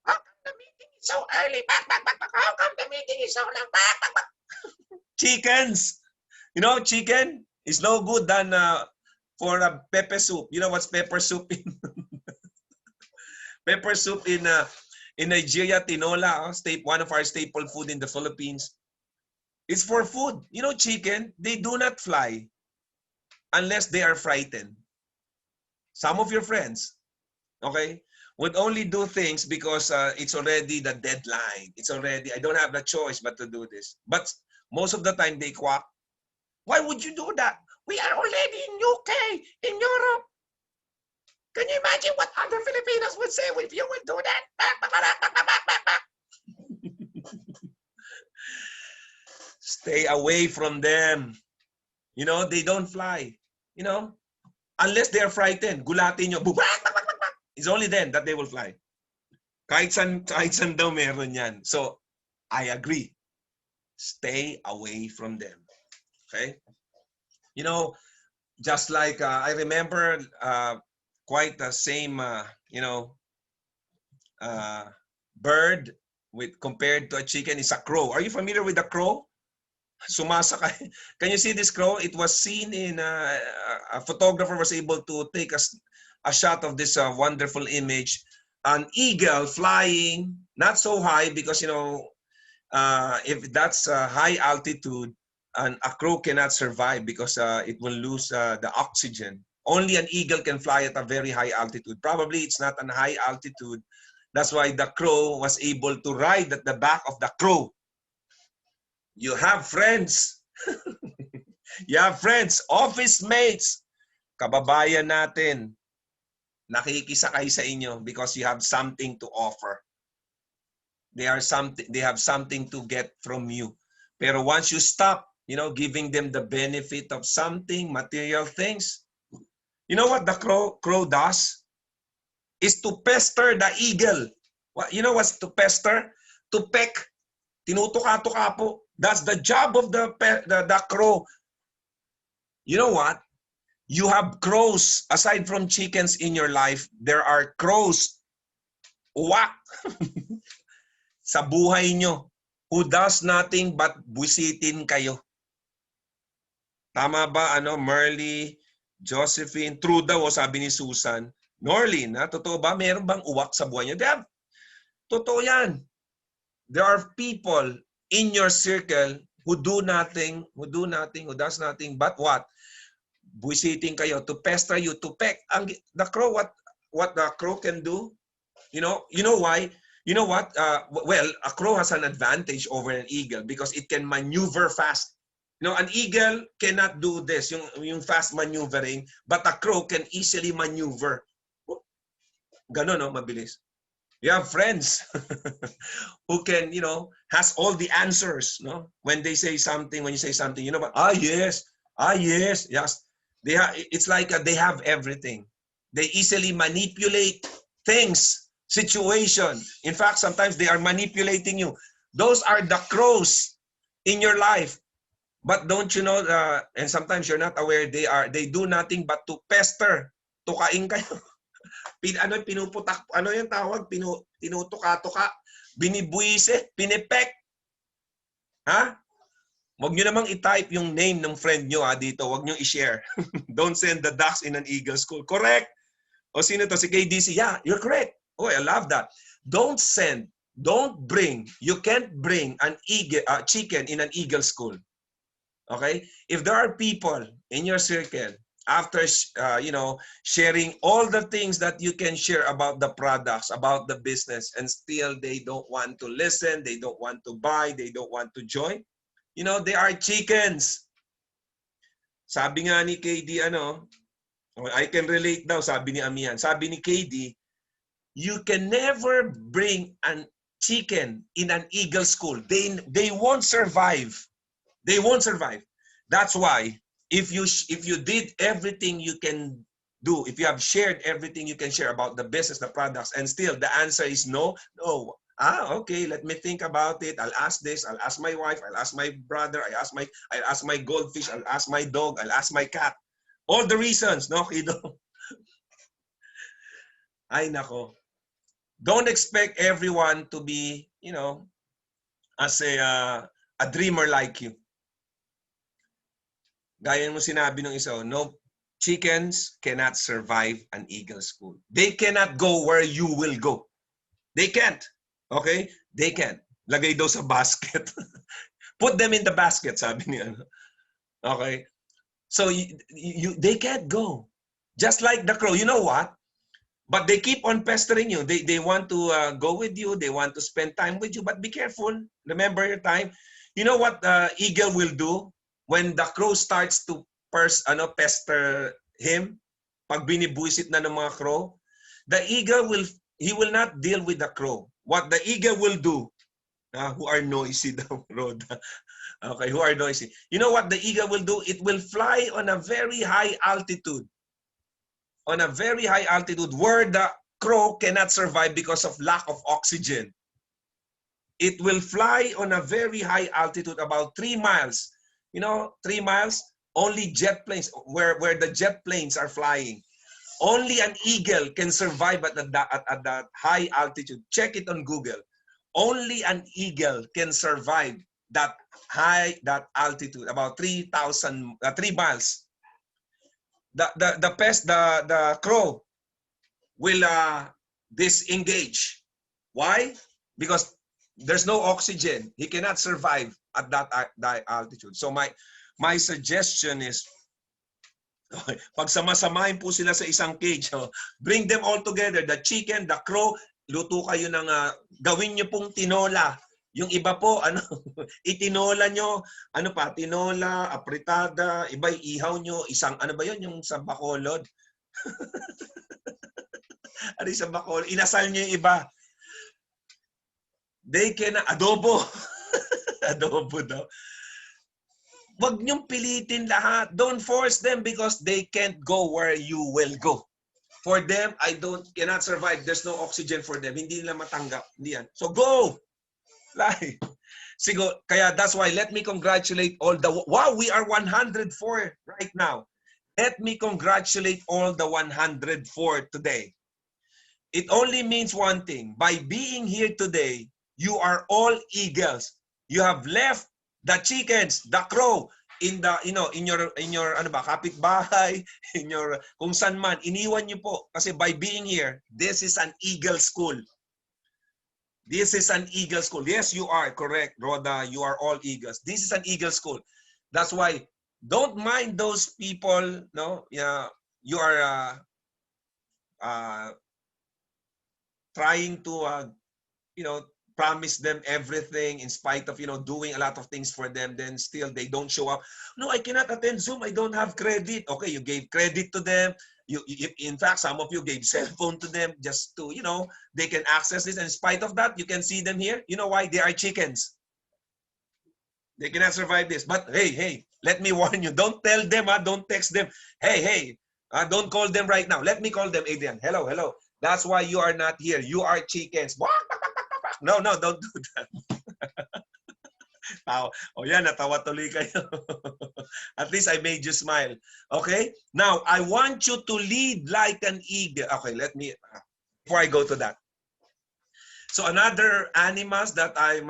How come the meeting is so early? Quack, quack, quack, quack. How come the meeting is so long? Quack, quack, quack. Chickens. You know, chicken is no good than for a pepper soup. You know what's pepper soup in? Pepper soup in Nigeria, tinola, one of our staple food in the Philippines. It's for food. You know, chicken, they do not fly unless they are frightened. Some of your friends, okay, would only do things because it's already the deadline. It's already, I don't have the choice but to do this. But most of the time they quack. Why would you do that? We are already in UK, in Europe. Can you imagine what other Filipinos would say if you would do that? Stay away from them. You know, they don't fly. You know, unless they are frightened. Gulatin nyo. It's only then that they will fly. Kahit san daw meron yan. So, I agree. Stay away from them. Okay? You know, just like I remember quite the same, bird compared to a chicken is a crow. Are you familiar with the crow? Sumasakay. Can you see this crow? It was seen in a photographer was able to take a a shot of this wonderful image. An eagle flying, not so high because, you know, if that's high altitude, a crow cannot survive because it will lose the oxygen. Only an eagle can fly at a very high altitude. Probably it's not an high altitude. That's why the crow was able to ride at the back of the crow. You have friends. You have friends, office mates, kababayan natin. Nakikisakay sa inyo because you have something to offer. They have something to get from you. Pero once you stop, you know, giving them the benefit of something, material things, you know what the crow does? Is to pester the eagle. You know what's to pester? To peck. Tinutuka-tuka po. That's the job of the crow. You know what? You have crows. Aside from chickens in your life, there are crows. Uwak. Sa buhay nyo. Who does nothing but busitin kayo. Tama ba? Merly, Josephine, true daw, sabi ni Susan. Norlin, totoo ba? Meron bang uwak sa buhay niyo? Totoo yan. There are people in your circle who do nothing, who does nothing, but what? Buisiting kayo, to pester you, to peck. The crow, what the crow can do? You know why? You know what? Well, a crow has an advantage over an eagle because it can maneuver fast. You know, an eagle cannot do this, yung fast maneuvering, but a crow can easily maneuver. Ganon, no? Mabilis. You have friends who can, you know, has all the answers, no? When they say something, when you say something, you know, but yes, yes. It's like they have everything. They easily manipulate things, situation. In fact, sometimes they are manipulating you. Those are the crows in your life. But don't you know, and sometimes you're not aware, they do nothing but to pester, tukain kayo. Pinuputak, yung tawag? Tinutuka-tuka, binibuise, pinipek. Ha? Huwag nyo namang i-type yung name ng friend nyo dito. Huwag nyo i-share. Don't send the ducks in an eagle school. Correct? O sino to? Si KDC. Yeah, you're correct. Oh, I love that. Don't bring, you can't bring an chicken in an eagle school. Okay? If there are people in your circle, after you know, sharing all the things that you can share about the products, about the business, and still they don't want to listen, they don't want to buy, they don't want to join, you know, they are chickens. Sabi nga ni KD, I can relate daw, sabi ni Amian. Sabi ni KD, you can never bring an chicken in an eagle school. They won't survive. They won't survive. That's why if you did everything you can do, if you have shared everything you can share about the business, the products, and still the answer is no, okay, let me think about it. I'll ask this, I'll ask my wife, I'll ask my brother, I'll ask my goldfish, I'll ask my dog, I'll ask my cat. All the reasons, no, Kido? Ay, nako. Don't expect everyone to be, you know, as a dreamer like you. Gaya mo sinabi ng isa, no, chickens cannot survive an eagle school. They cannot go where you will go. They can't. Okay? They can't. Lagay daw sa basket. Put them in the basket, sabi niya. Okay? So they can't go. Just like the crow. You know what? But they keep on pestering you. They want to go with you. They want to spend time with you. But be careful. Remember your time. You know what the eagle will do? When the crow starts to pester him, pag binibuisit na ng mga crow, the eagle will not deal with the crow. What the eagle will do, who are noisy daw, Rhoda. Okay, who are noisy. You know what the eagle will do? It will fly on a very high altitude. On a very high altitude where the crow cannot survive because of lack of oxygen. It will fly on a very high altitude, about 3 miles. You know, 3 miles, only jet planes, where the jet planes are flying. Only an eagle can survive at that high altitude. Check it on Google. Only an eagle can survive that altitude, about 3 miles. The crow will disengage. Why? Because there's no oxygen. He cannot survive at that altitude. So my suggestion is, pag sama-samahin po sila sa isang cage, bring them all together. The chicken, the crow, luto kayo ng, gawin nyo pong tinola. Yung iba po, itinola nyo, tinola, apritada, iba ihaw nyo, isang, ba yun, yung sa Bacolod? Sa Bacolod, inasal nyo yung iba. They can, adobo. Adobo daw. Wag niyong pilitin lahat. Don't force them because they can't go where you will go. For them, cannot survive. There's no oxygen for them. Hindi nila matanggap. Hindi yan. So go! Fly. Sigo, kaya that's why let me congratulate all the, wow, we are 104 right now. Let me congratulate all the 104 today. It only means one thing. By being here today, you are all eagles. You have left the chickens, the crow, in the, in your kapitbahay, in your, kung saan man, iniwan niyo po. Kasi by being here, this is an eagle school. This is an eagle school. Yes, you are correct, Rhoda. You are all eagles. This is an eagle school. That's why, don't mind those people, no? Yeah, you are trying to, promise them everything in spite of, doing a lot of things for them, then still they don't show up. No, I cannot attend Zoom. I don't have credit. Okay, you gave credit to them. You in fact, some of you gave cell phone to them just to, they can access this. And in spite of that, you can see them here. You know why? They are chickens. They cannot survive this. But hey, let me warn you. Don't tell them, don't text them. Hey, don't call them right now. Let me call them, Adrian. Hello. That's why you are not here. You are chickens. No, don't do that. Yan, natawa tuloy kayo. At least I made you smile. Okay? Now, I want you to lead like an eagle. Okay, let me, before I go to that. So another animals that I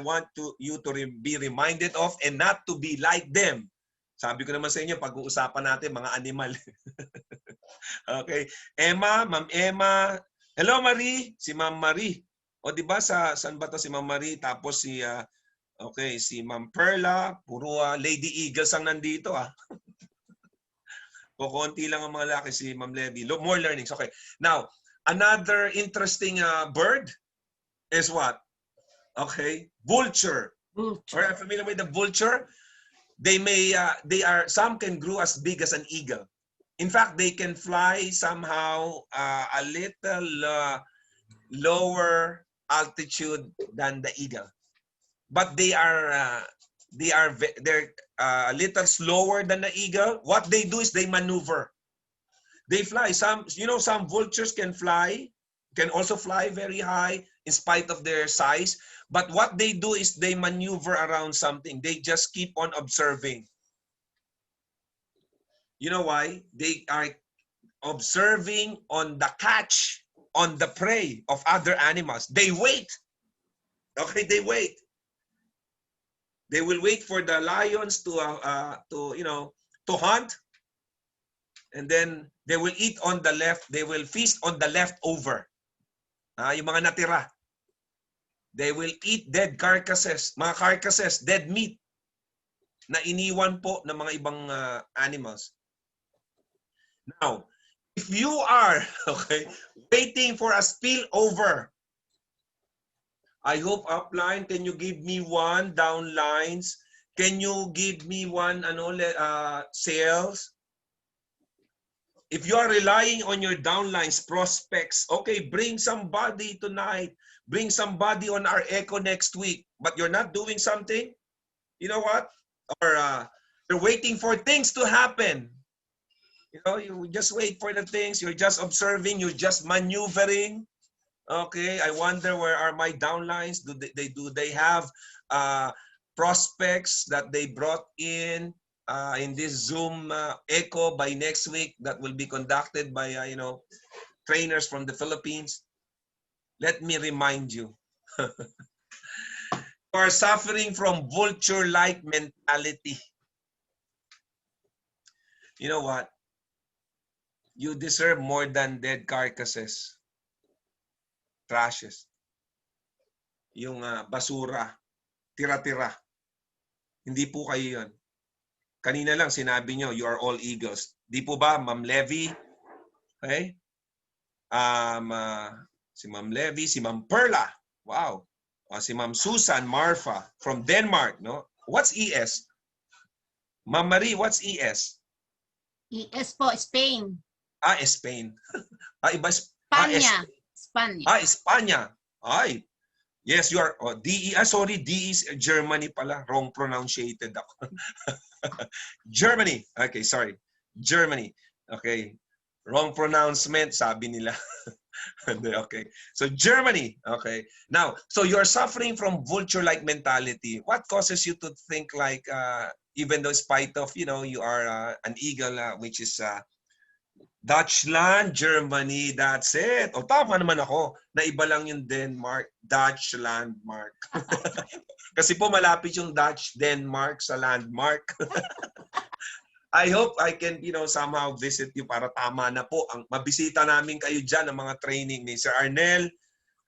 want you to be reminded of and not to be like them. Sabi ko naman sa inyo, pag-uusapan natin mga animal. Okay. Emma, Ma'am Emma. Hello, Marie. Si Ma'am Marie. O di ba saan ba to si Ma'am Marie? Tapos si si Ma'am Perla, puro Lady Eagles ang nandito Kukunti lang ang mga laki, si Ma'am Levy. More learnings. Okay. Now, another interesting bird is what? Okay, vulture. Are you familiar with the vulture? Some can grow as big as an eagle. In fact, they can fly somehow a little lower altitude than the eagle, but they're a little slower than the eagle. What they do is they maneuver. They fly. Some vultures can also fly very high in spite of their size. But what they do is they maneuver around something. They just keep on observing. You know why? They are observing on the catch, on the prey of other animals. They wait. Okay, they wait. They will wait for the lions to hunt, and then they will eat on the left. They will feast on the leftover. Yung mga natira. They will eat dead carcasses, mga carcasses, dead meat na iniwan po ng mga ibang animals. Now, if you are waiting for a spillover, I hope upline, can you give me one downlines? Can you give me one sales? If you are relying on your downlines prospects, okay, bring somebody tonight. Bring somebody on our echo next week. But you're not doing something, you know what? Or you're waiting for things to happen. You just wait for the things. You're just observing. You're just maneuvering. Okay, I wonder where are my downlines? Do they have prospects that they brought in this Zoom echo by next week that will be conducted by trainers from the Philippines? Let me remind you, you are suffering from vulture-like mentality. You know what? You deserve more than dead carcasses. Trashes. Yung basura. Tira-tira. Hindi po kayo yun. Kanina lang sinabi nyo, you are all eagles. Di po ba, Ma'am Levy? Okay? Si Ma'am Levy, si Ma'am Perla. Wow. Si Ma'am Susan Marfa from Denmark. No? What's ES? Ma'am Marie, what's ES? ES po, Spain. Spain. Iba. Espanya. Espanya. Espanya. Ay. Yes, you are. DE. Sorry, DE is Germany pala. Wrong pronunciated ako. Germany. Okay, sorry. Germany. Okay. Wrong pronouncement, sabi nila. Okay. So Germany. Okay. Now, so you're suffering from vulture-like mentality. What causes you to think like, even though in spite of, you know, you are an eagle, which is Dutchland, Germany, that's it. O tama naman ako, na iba lang yung Denmark, Dutchland, Mark. Kasi po malapit yung Dutch, Denmark sa landmark. I hope I can, you know, somehow visit you para tama na po. Ang mabisita namin kayo dyan, ang mga training ni Sir Arnel,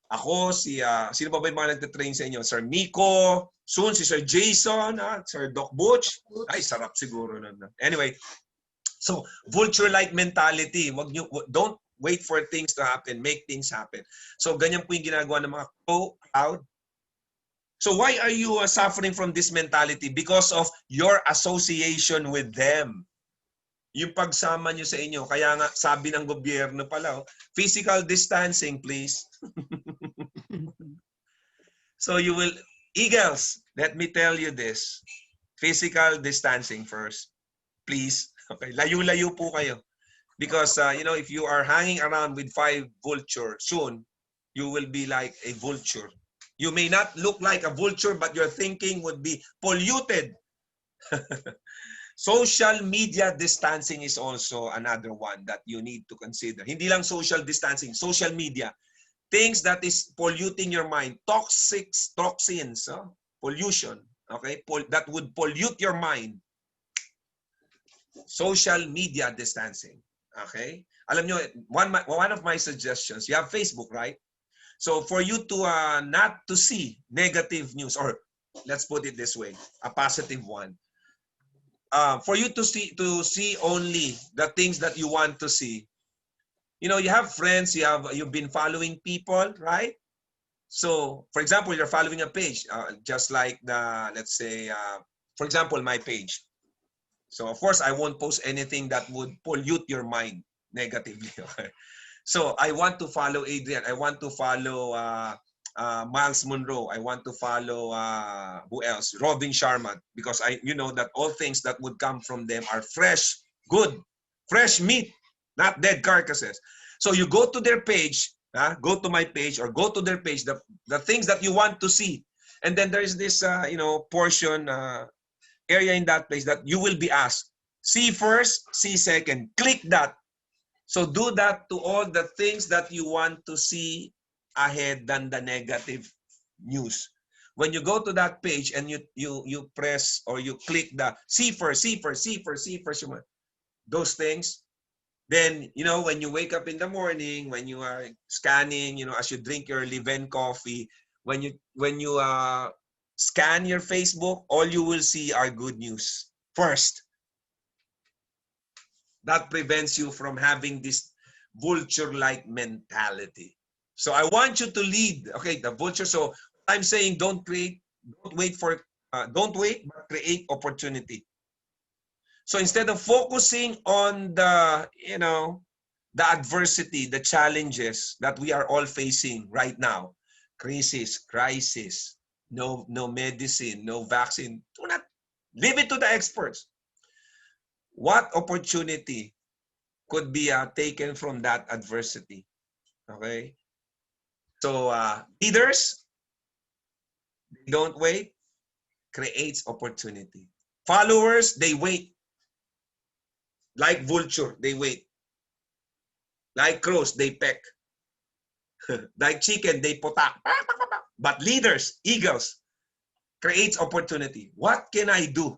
ako, sino ba yung mga nagtitrain sa inyo? Sir Miko, soon si Sir Jason, Sir Doc Butch. Ay, sarap siguro na. Anyway, so vulture-like mentality. Don't wait for things to happen. Make things happen. So ganyan po yung ginagawa ng mga crowd. So why are you suffering from this mentality? Because of your association with them. Yung pagsama nyo sa inyo. Kaya nga sabi ng gobyerno pala, physical distancing please. So you will, eagles, let me tell you this. Physical distancing first. Please. Okay, layo-layo po kayo. Because, you know, if you are hanging around with 5 vulture, soon, you will be like a vulture. You may not look like a vulture, but your thinking would be polluted. Social media distancing is also another one that you need to consider. Hindi lang social distancing, social media. Things that is polluting your mind. Toxins, pollution, okay? That would pollute your mind. Social media distancing. Okay? Alam nyo, one of my suggestions, you have Facebook, right? So for you to not to see negative news, or let's put it this way, a positive one. For you to see only the things that you want to see. You know, you have friends, you've been following people, right? So, for example, you're following a page, just like let's say, for example, my page. So, of course, I won't post anything that would pollute your mind negatively. So, I want to follow Adrian. I want to follow Miles Monroe. I want to follow, who else? Robin Sharma. Because you know that all things that would come from them are fresh, good, fresh meat, not dead carcasses. So, you go to their page, go to my page or go to their page, the things that you want to see. And then there is this, you know, portion, area in that place that you will be asked. See first, see second. Click that. So do that to all the things that you want to see ahead than the negative news. When you go to that page and you press or you click the see first, those things, then, you know, when you wake up in the morning, when you are scanning, you know, as you drink your Liven coffee, when you scan your Facebook, all you will see are good news first. That prevents you from having this vulture-like mentality. So I want you to lead, okay, the vulture. So I'm saying don't wait, but create opportunity. So instead of focusing on the, you know, the adversity, the challenges that we are all facing right now, crisis, no medicine, no vaccine, do not leave it to the experts. What opportunity could be taken from that adversity? Okay. So leaders, they don't wait, creates opportunity. Followers, they wait. Like vulture, they wait. Like crows, they peck. Like chicken, they potak. But leaders, eagles, creates opportunity. What can I do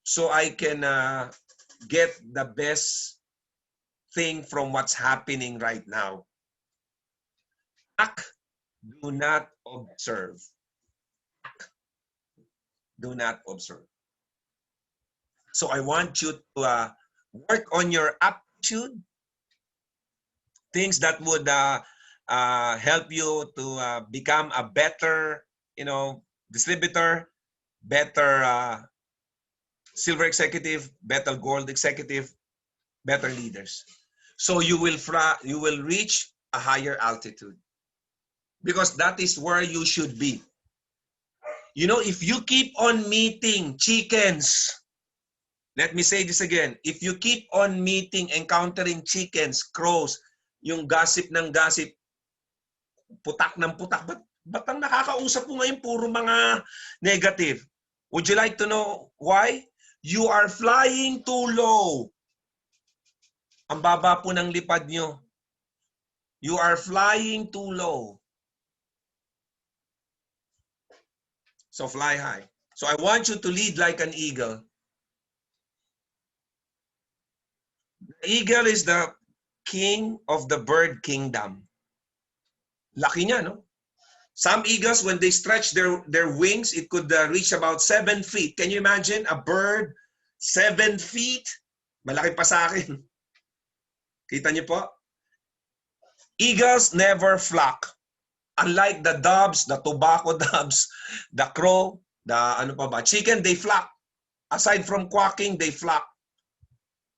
so I can get the best thing from what's happening right now. Act, do not observe. Act, do not observe. So I want you to work on your aptitude, things that would help you to become a better, distributor, better silver executive, better gold executive, better leaders. So you will reach a higher altitude, because that is where you should be. If you keep on meeting chickens, let me say this again, if you keep on encountering chickens, crows, yung gossip ng gossip, putak ng putak, ba't ang nakakausap mo ngayon puro mga negative? Would you like to know why? You are flying too low. Ang baba po ng lipad nyo. You are flying too low. So fly high. So I want you to lead like an eagle. The eagle is the king of the bird kingdom. Laki niya, no? Some eagles, when they stretch their wings, it could reach about 7 feet. Can you imagine a bird 7 feet? Malaki pa sa akin. Kita niyo po? Eagles never flock. Unlike the doves, the tobacco doves, the crow, the chicken, they flock. Aside from quacking, they flock.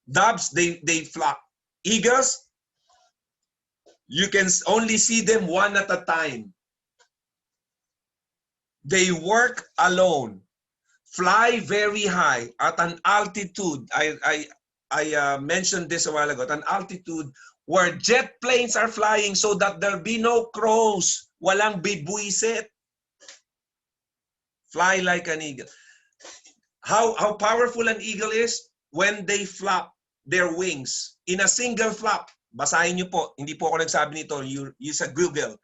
Doves, they flock. Eagles, you can only see them one at a time. They work alone, fly very high at an altitude. I mentioned this a while ago, at an altitude where jet planes are flying so that there'll be no crows. Walang bibuisit. Fly like an eagle. How powerful an eagle is? When they flap their wings in a single flap. Basahin niyo po, hindi po ako nagsabi nito, you sa Google.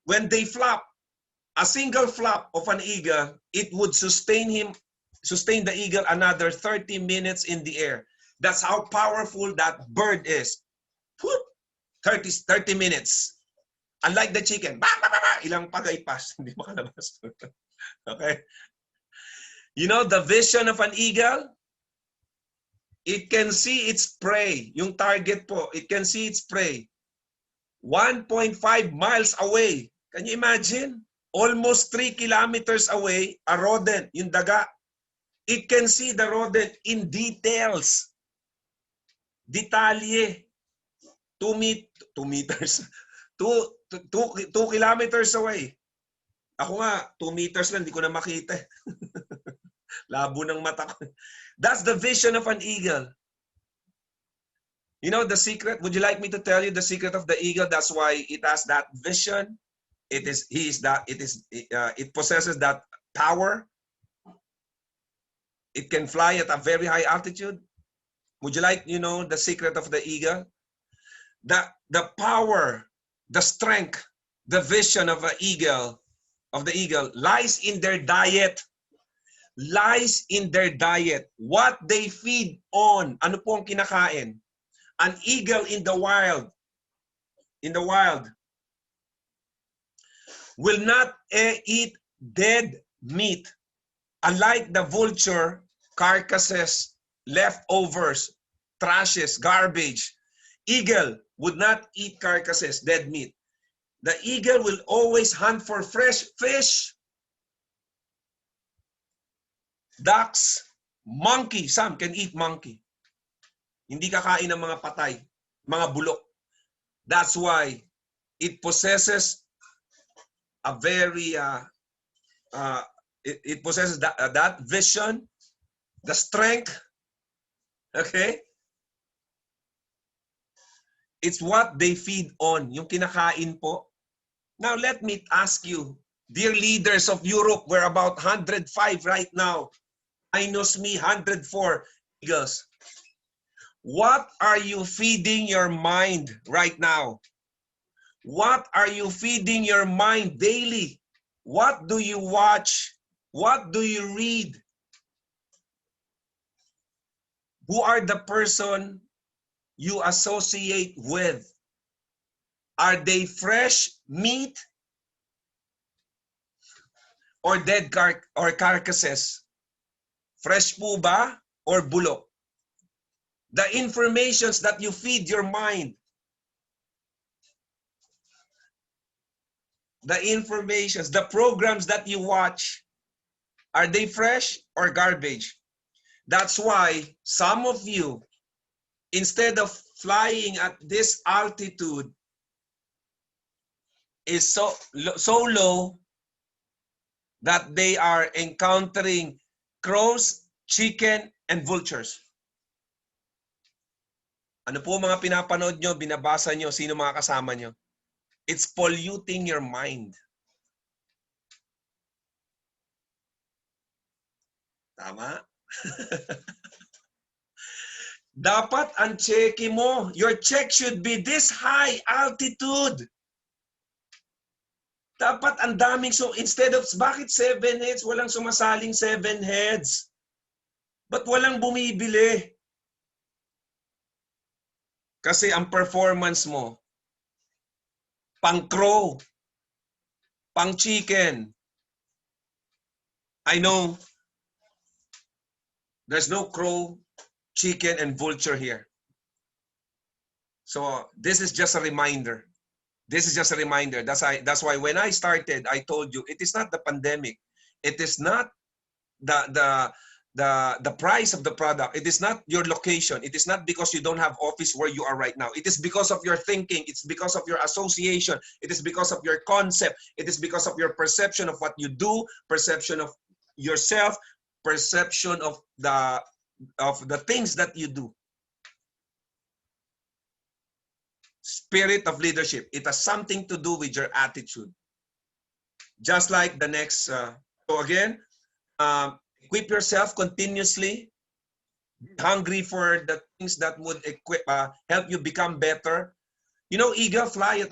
When they flap, a single flap of an eagle, it would sustain the eagle another 30 minutes in the air. That's how powerful that bird is. 30 minutes. Unlike the chicken, ilang pagaypas, hindi makalabas. Okay? You know the vision of an eagle? It can see its prey. Yung target po, it can see its prey 1.5 miles away. Can you imagine? Almost 3 kilometers away, a rodent, yung daga. It can see the rodent in details. Detalye. 2 meters. 2 kilometers away. Ako nga, 2 meters lang, hindi ko na makita. Labo ng mata ko. That's the vision of an eagle. You know the secret? Would you like me to tell you the secret of the eagle? That's why it has that vision. It possesses that power. It can fly at a very high altitude. Would you like, the secret of the eagle? The power, the strength, the vision of the eagle lies in their diet. Lies in their diet. What they feed on. Ano po ang kinakain? An eagle in the wild will not eat dead meat. Unlike the vulture, carcasses, leftovers, trashes, garbage. Eagle would not eat carcasses, dead meat. The eagle will always hunt for fresh fish, ducks, monkey. Some can eat monkey. Hindi kakain ng mga patay, mga bulok. That's why it possesses a very, it possesses that vision, the strength, okay? It's what they feed on, yung kinakain po. Now let me ask you, dear leaders of Europe, we're about 105 right now. Minus me, 104 eagles. What are you feeding your mind right now? What are you feeding your mind daily? What do you watch? What do you read? Who are the person you associate with? Are they fresh meat or dead carcasses? Fresh po ba or bulok? The informations that you feed your mind, the informations, the programs that you watch, are they fresh or garbage? That's why some of you, instead of flying at this altitude, is so low that they are encountering crows, chicken, and vultures. Ano po mga pinapanood nyo, binabasa nyo, sino mga kasama nyo? It's polluting your mind. Tama? Dapat ang check mo, your check should be this high altitude. Dapat ang daming, so instead of, bakit 7 heads? Walang sumasaling 7 heads. Ba't walang bumibili? Kasi ang performance mo, pang crow, pang chicken. I know there's no crow, chicken, and vulture here. So this is just a reminder. This is just a reminder. That's why when I started, I told you, it is not the pandemic. It is not the price of the product. It is not your location. It is not because you don't have office where you are right now. It is because of your thinking. It's because of your association. It is because of your concept. It is because of your perception of what you do, perception of yourself, perception of the things that you do. Spirit of leadership. It has something to do with your attitude. Just like the next, so again, equip yourself continuously. Be hungry for the things that would help you become better. You know, eagle fly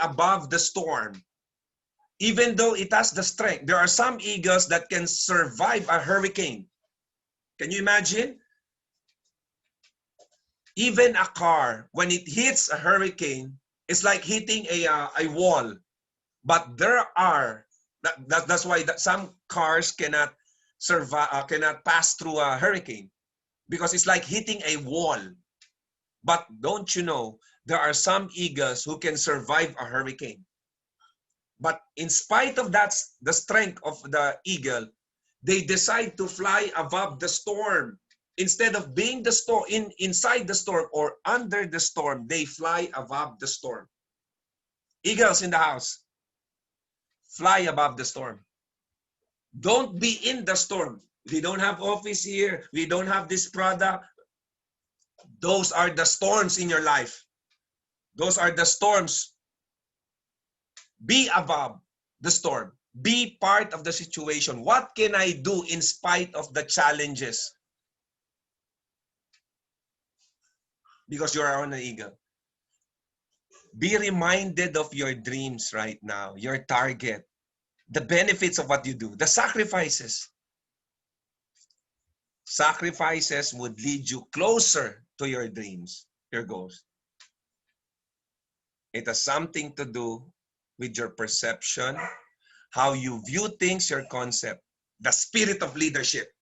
above the storm. Even though it has the strength, there are some eagles that can survive a hurricane. Can you imagine? Even a car, when it hits a hurricane, it's like hitting a wall. But there are, that's why some cars cannot survive, cannot pass through a hurricane, because it's like hitting a wall. But don't you know, there are some eagles who can survive a hurricane. But in spite of that, the strength of the eagle, they decide to fly above the storm. Instead of being the storm, inside the storm or under the storm, they fly above the storm. Eagles in the house, fly above the storm. Don't be in the storm. We don't have office here. We don't have this product. Those are the storms in your life. Those are the storms. Be above the storm. Be part of the situation. What can I do in spite of the challenges? Because you are on an eagle. Be reminded of your dreams right now, your target, the benefits of what you do, the sacrifices. Sacrifices would lead you closer to your dreams, your goals. It has something to do with your perception, how you view things, your concept, the spirit of leadership,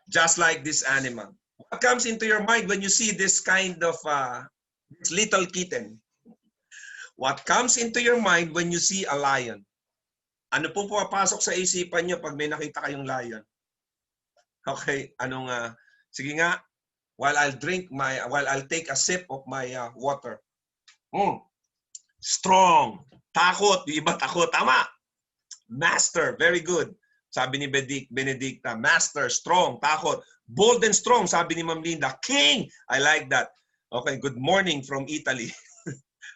just like this animal. What comes into your mind when you see this kind of this little kitten? What comes into your mind when you see a lion? Ano pong pumapasok sa isipan nyo pag may nakita kayong lion? Okay, sige nga, while I'll take a sip of my water. Strong, takot, yung iba takot, tama. Master, very good. Sabi ni Benedicta, master, strong, takot. Bold and strong, sabi ni Ma'am Linda. King, I like that. Okay, good morning from Italy.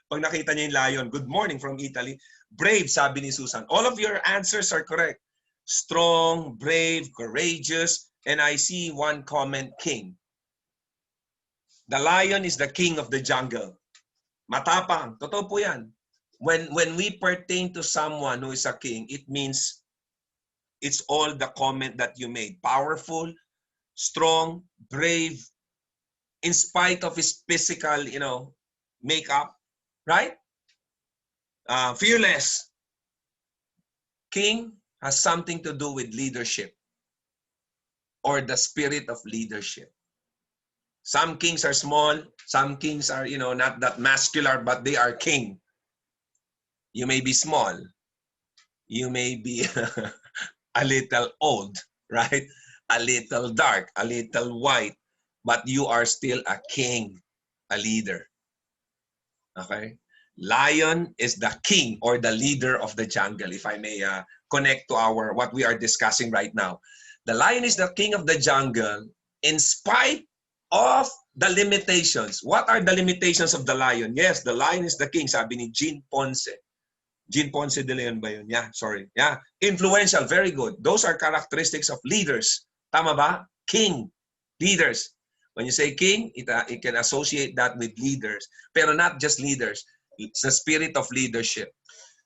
Pag nakita niya yung lion, good morning from Italy. Brave, sabi ni Susan. All of your answers are correct. Strong, brave, courageous, and I see one comment, king. The lion is the king of the jungle. Matapang, totoo po yan. When we pertain to someone who is a king, it means it's all the comment that you made. Powerful, strong, brave, in spite of his physical, makeup, right? Fearless. King has something to do with leadership or the spirit of leadership. Some kings are small. Some kings are, not that muscular, but they are king. You may be small. You may be a little old, right? A little dark, a little white, but you are still a king, a leader. Okay? Lion is the king or the leader of the jungle, if I may connect to what we are discussing right now. The lion is the king of the jungle in spite of the limitations. What are the limitations of the lion? Yes, the lion is the king, sabi ni Jean Ponce. Jean Ponce de Leon ba yun? Yeah, sorry. Yeah, influential, very good. Those are characteristics of leaders. Tama ba? King, leaders. When you say king, it can associate that with leaders. Pero not just leaders. It's the spirit of leadership.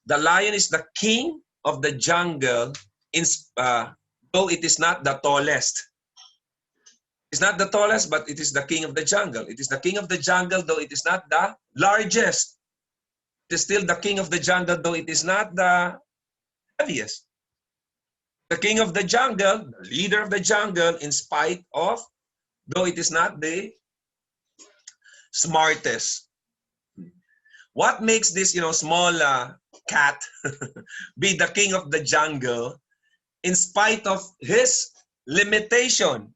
The lion is the king of the jungle, though it is not the tallest. It's not the tallest, but it is the king of the jungle. It is the king of the jungle, though it is not the largest. It is still the king of the jungle, though it is not the heaviest. The king of the jungle, the leader of the jungle, in spite of, though it is not the smartest. What makes this, small cat be the king of the jungle in spite of his limitation?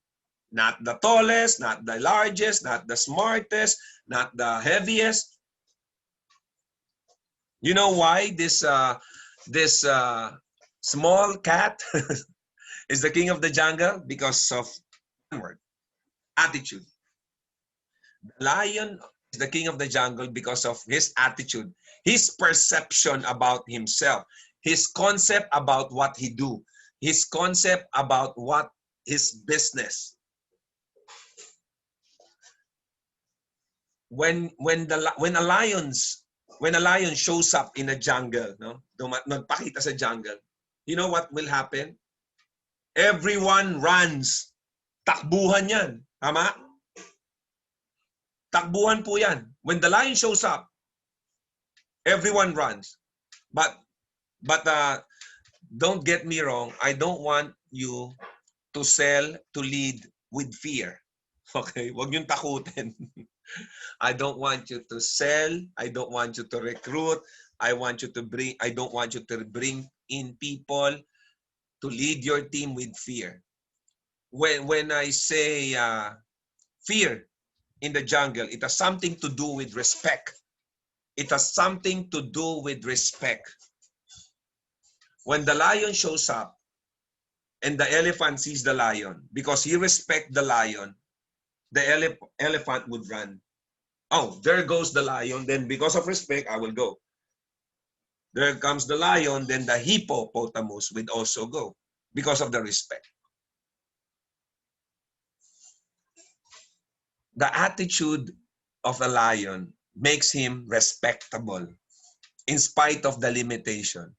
Not the tallest, not the largest, not the smartest, not the heaviest. You know why this small cat is the king of the jungle? Because of one word, attitude. The lion is the king of the jungle because of his attitude, his perception about himself, his concept about what he do, his concept about what his business. When a lion shows up in a jungle, no, nagpakita sa jungle, you know what will happen? Everyone runs. Takbuhan yan. Tama? Takbuhan po yan. When the lion shows up, everyone runs. But don't get me wrong. I don't want you to lead with fear. Okay? Huwag niyong takutin. I don't want you to sell. I don't want you to recruit. I don't want you to bring in people to lead your team with fear. When I say fear in the jungle, it has something to do with respect. It has something to do with respect. When the lion shows up and the elephant sees the lion, because he respects the lion, the elephant would run. Oh, there goes the lion. Then because of respect, I will go. There comes the lion. Then the hippopotamus would also go because of the respect. The attitude of a lion makes him respectable in spite of the limitation.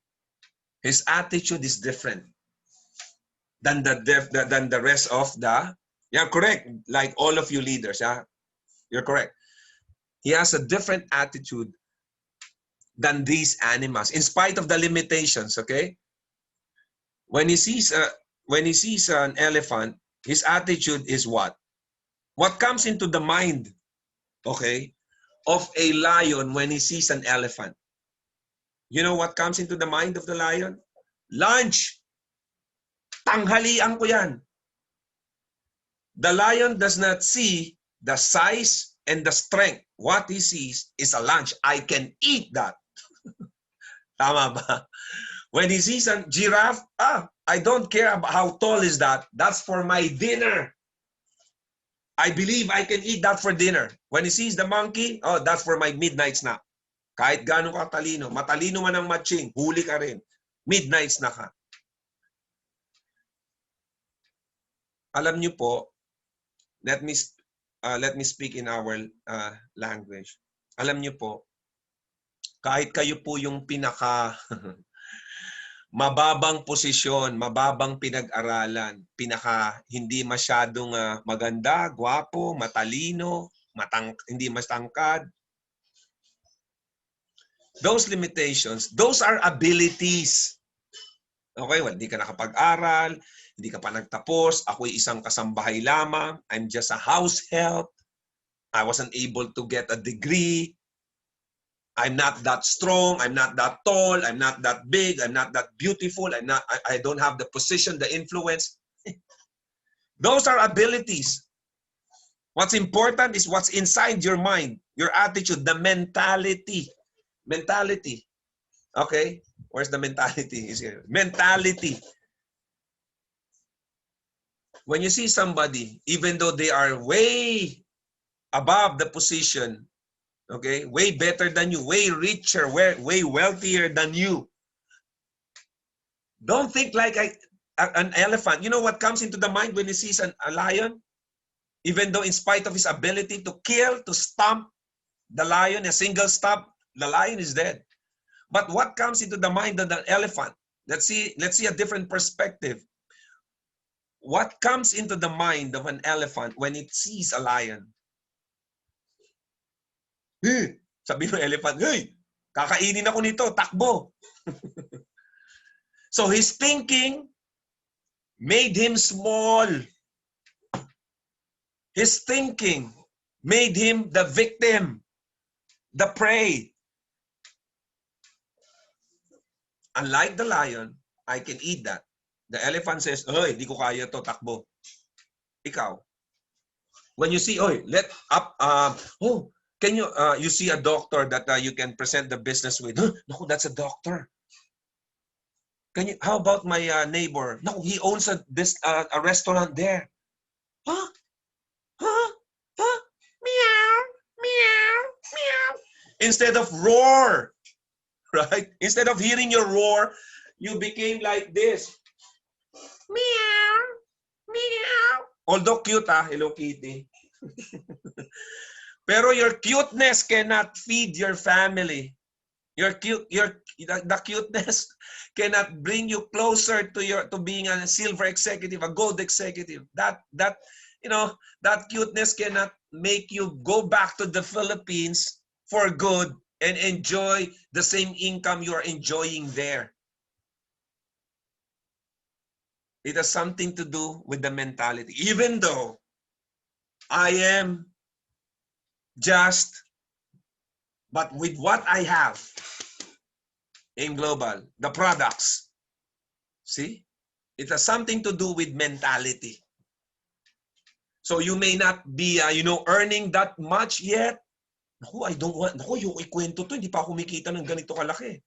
His attitude is different than the rest of the, yeah, correct, like all of you leaders, yeah, you're correct. He has a different attitude than these animals, in spite of the limitations, okay? When he sees an elephant, his attitude is what? What comes into the mind, okay, of a lion when he sees an elephant? You know what comes into the mind of the lion? Lunch! Tanghalian ko yan. The lion does not see the size and the strength. What he sees is a lunch. I can eat that. Tama ba? When he sees a giraffe, I don't care about how tall is that. That's for my dinner. I believe I can eat that for dinner. When he sees the monkey, that's for my midnight snack. Kahit gaano ka talino, matalino man ang matching, huli ka rin. Midnight snack ka. Alam niyo po, let me speak in our language. Alam niyo po, kahit kayo po yung pinaka Mababang posisyon, mababang pinag-aralan, hindi masyadong maganda, gwapo, matalino, hindi matangkad. Those limitations, those are abilities. Okay, well, hindi ka nakapag-aral, hindi ka pa nagtapos, ako'y isang kasambahay lamang, I'm just a house help, I wasn't able to get a degree, I'm not that strong, I'm not that tall, I'm not that big, I'm not that beautiful, I don't have the position, the influence. Those are abilities. What's important is what's inside your mind, your attitude, the mentality. Mentality. Okay? Where's the mentality? Is here. Mentality. When you see somebody, even though they are way above the position, okay, way better than you, way richer, way wealthier than you, don't think like an elephant. You know what comes into the mind when you see a lion? Even though in spite of his ability to kill, to stomp the lion, a single stomp, the lion is dead. But what comes into the mind of the elephant? Let's see a different perspective. What comes into the mind of an elephant when it sees a lion? Hey! Sabi ng elephant, hey! Kakainin ako nito, takbo! So his thinking made him small. His thinking made him the victim, the prey. Unlike the lion, I can eat that. The elephant says, "Oy, di ko kaya to, takbo." Ikaw, when you see, can you see a doctor that you can present the business with? No, that's a doctor. How about my neighbor? No, he owns a restaurant there. Huh? Huh? Huh? Meow, meow, meow. Instead of roar, right? Instead of hearing your roar, you became like this. Meow, meow. Although cute, Hello Kitty. Pero your cuteness cannot feed your family. The cuteness cannot bring you closer to being a silver executive, a gold executive. That cuteness cannot make you go back to the Philippines for good and enjoy the same income you are enjoying there. It has something to do with the mentality. Even though I am just, but with what I have in global, the products, see, it has something to do with mentality. So you may not be, earning that much yet. Naku, I don't want, yung ikwento to, hindi pa ako kumikita ng ganito kalaki.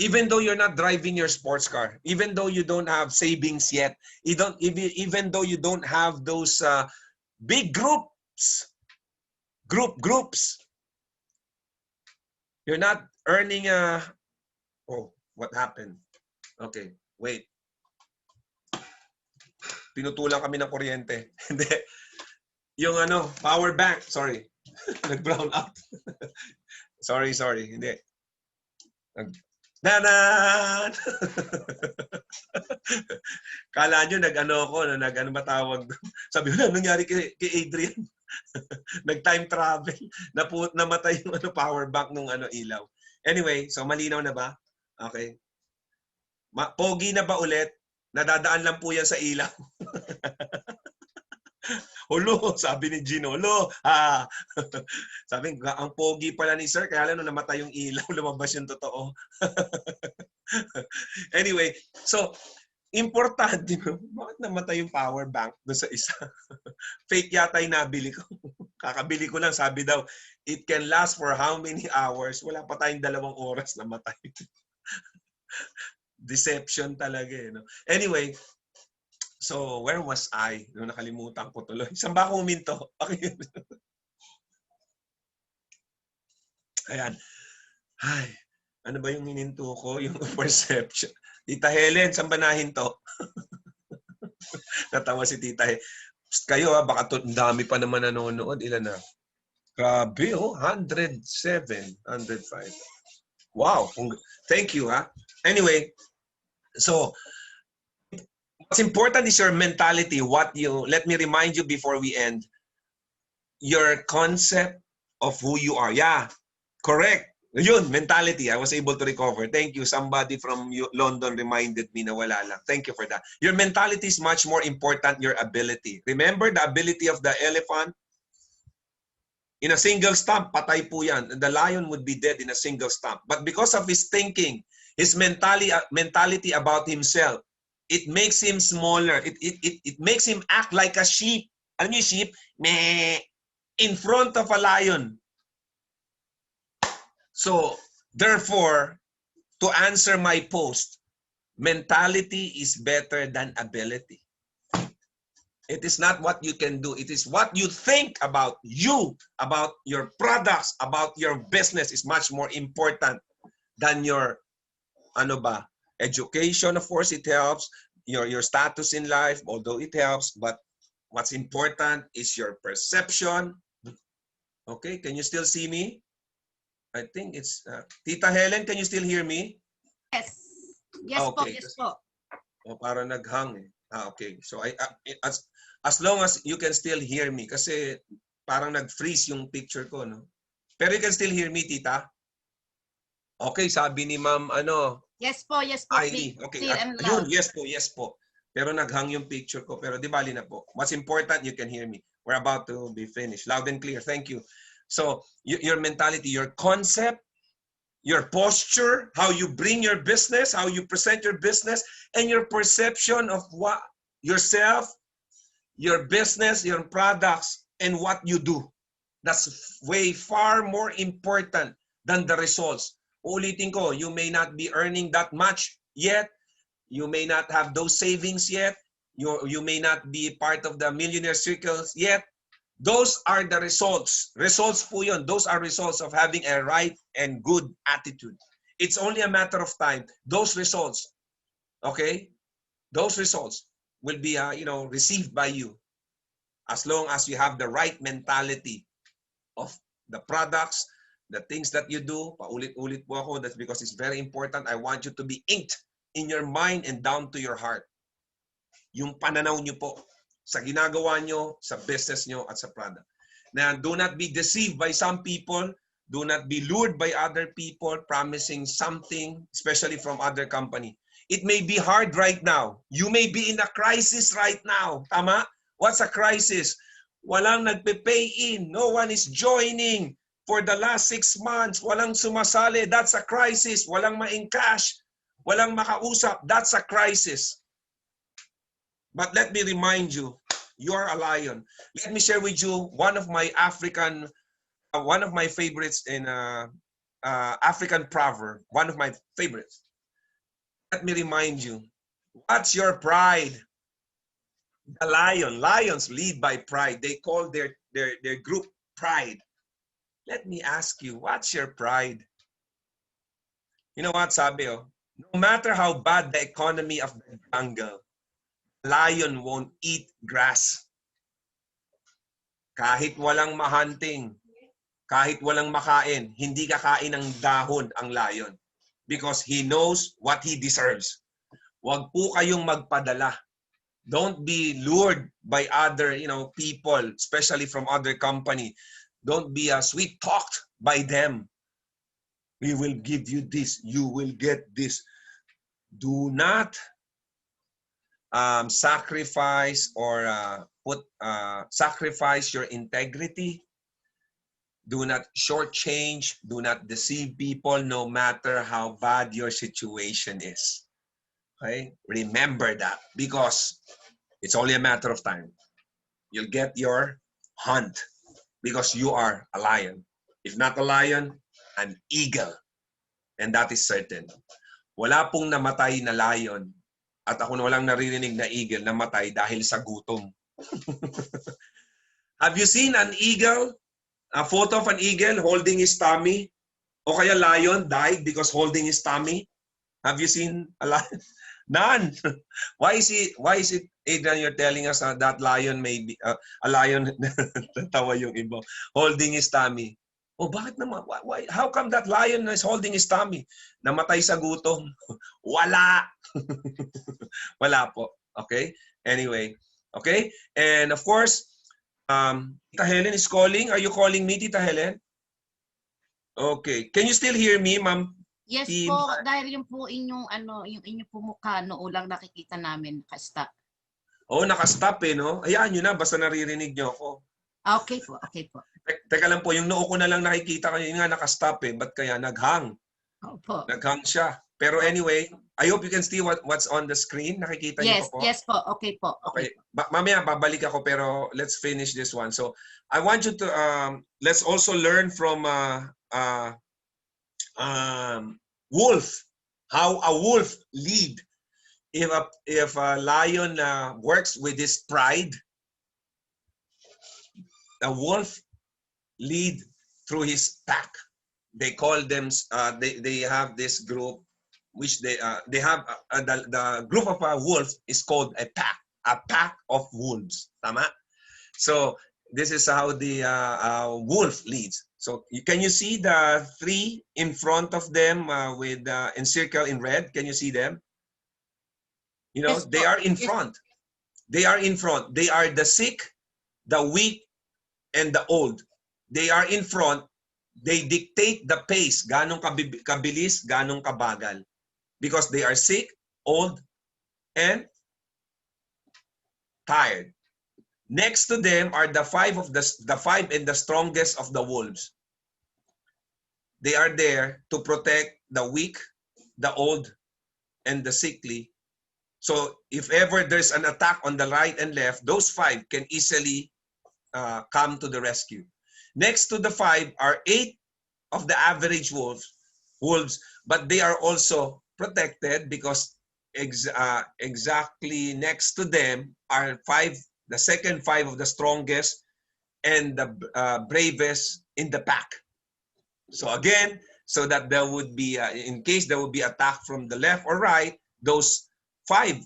Even though you're not driving your sports car, even though you don't have savings yet, even though you don't have those big groups, you're not earning what happened? Okay, wait. Pinutulan kami ng kuryente. Hindi. Yung power bank, sorry. Nag-brown out. sorry, hindi. Danan! Kala nyo nag-ano matawag. Sabi ko, nangyari kay Adrian? Nag-time travel. Namatay yung power bank nung ilaw. Anyway, so malinaw na ba? Okay. Pogi na ba ulit? Nadadaan lang po yan sa ilaw. Hulo, sabi ni Gino. Hulo, sabi, ang pogi pala ni Sir, kaya lang nung namatay yung ilaw, lumabas yung totoo. Anyway, so, importante, bakit namatay yung power bank doon sa isa? Fake yata yung nabili ko. Kakabili ko lang, sabi daw, it can last for how many hours? Wala pa tayong 2 oras na matay. Deception talaga no? Anyway, so where was I? Nakalimutan ko tuloy. Saan ba ako huminto? Okay. Ayan. Ay, ano ba yung hininto ko? Yung perception. Tita Helen, saan ba nahinto? Natawa si Tita Helen. Kayo baka dami pa naman nanonood. Ilan na? Grabe 107, 105. Wow. Thank you. Anyway, so what's important is your mentality. Let me remind you before we end, your concept of who you are. Yeah, correct. Yun, mentality. I was able to recover. Thank you. Somebody from London reminded me na wala lang. Thank you for that. Your mentality is much more important your ability. Remember the ability of the elephant? In a single stomp, patay po yan. The lion would be dead in a single stomp. But because of his thinking, his mentality about himself, it makes him smaller. It makes him act like a sheep. Alam niyo sheep? Meh. In front of a lion. So, therefore, to answer my post, mentality is better than ability. It is not what you can do. It is what you think about you, about your products, about your business is much more important than your education. Of course, it helps. Your status in life, although it helps, but what's important is your perception. Okay, can you still see me? I think it's Tita Helen, can you still hear me? Yes. Yes po, Okay. yes po. Para naghang eh. Okay. So as long as you can still hear me kasi parang nag-freeze yung picture ko, no? Pero you can still hear me, Tita? Okay, sabi ni Ma'am Yes po, yes po. Kylie. Okay. Clear and Yun, loud. yes po. Pero naghang yung picture ko. Pero di bali na po. What's important, you can hear me. We're about to be finished. Loud and clear. Thank you. So, your mentality, your concept, your posture, how you bring your business, how you present your business, and your perception of what yourself, your business, your products, and what you do. That's way far more important than the results. Ulitin ko, you may not be earning that much yet. You may not have those savings yet. You may not be part of the millionaire circles yet. Those are the results. Results po yun. Those are results of having a right and good attitude. It's only a matter of time. Those results, okay? Those results will be, received by you as long as you have the right mentality of the products, the things that you do. Paulit-ulit po ako. That's because it's very important. I want you to be inked in your mind and down to your heart. Yung pananaw nyo po sa ginagawa nyo, sa business nyo, at sa product. Now, do not be deceived by some people. Do not be lured by other people promising something, especially from other company. It may be hard right now. You may be in a crisis right now. Tama? What's a crisis? Walang nagpe-pay in. No one is joining for the last 6 months. Walang sumasali. That's a crisis. Walang ma-encash. Walang makausap. That's a crisis. But let me remind you, you are a lion. Let me share with you one of my favorites in African proverb. One of my favorites. Let me remind you, what's your pride? The lion. Lions lead by pride. They call their group pride. Let me ask you, what's your pride? You know what, sabi no matter how bad the economy of the jungle, lion won't eat grass. Kahit walang mahunting, kahit walang makain, hindi kakain ng dahon ang lion. Because he knows what he deserves. Huwag po kayong magpadala. Don't be lured by other, people, especially from other company. Don't be sweet-talked by them. We will give you this. You will get this. Do not sacrifice or sacrifice your integrity. Do not shortchange. Do not deceive people no matter how bad your situation is. Okay? Remember that because it's only a matter of time. You'll get your hunt because you are a lion. If not a lion, an eagle. And that is certain. Wala pong namatay na lion at ako na walang naririnig na eagle namatay dahil sa gutom. Have you seen an eagle? A photo of an eagle holding his tummy? O kaya lion died because holding his tummy? Have you seen a lion? None. Why is it, Adrian, you're telling us that lion may be, a lion, tawa yung iba, holding his tummy? Oh, bakit naman? Why? How come that lion is holding his tummy? Namatay sa gutom. Wala. Wala po. Okay? Anyway. Okay? And of course, Tita Helen is calling. Are you calling me, Tita Helen? Okay. Can you still hear me, Ma'am? Yes Team? po, dahil yung po inyong yung inyong po mukha noo lang nakikita namin kasta. Oh, nakastop eh, no? Hayaan nyo na, basta naririnig nyo ako. Okay po, okay po. Teka lang po, yung noo ko na lang nakikita kayo, nga nakastop eh. Ba't kaya naghang? Opo. Naghang siya. Pero anyway, I hope you can see what's on the screen. Nakikita niyo Yes, pa po? yes po. Okay po. Okay. Mamaya babalik ako pero let's finish this one. So I want you to let's also learn from wolf, how a wolf lead. If a lion works with his pride, a wolf lead through his pack. They call them they have this group which they have the group of a wolf is called a pack of wolves. Tama? So this is how the wolf leads. So can you see the three in front of them with encircled in red? Can you see them? You know, Yes, they are in front. They are in front. They are the sick, the weak, and the old. They are in front. They dictate the pace. Ganong kabilis, ganong kabagal. Because they are sick, old, and tired. Next to them are the five and the strongest of the wolves. They are there to protect the weak, the old, and the sickly. So if ever there's an attack on the right and left, those five can easily come to the rescue. Next to the five are 8 of the average wolves, but they are also protected because exactly next to them are the second 5 of the strongest and the bravest in the pack. So again, so that there would be, in case there would be attack from the left or right, those 5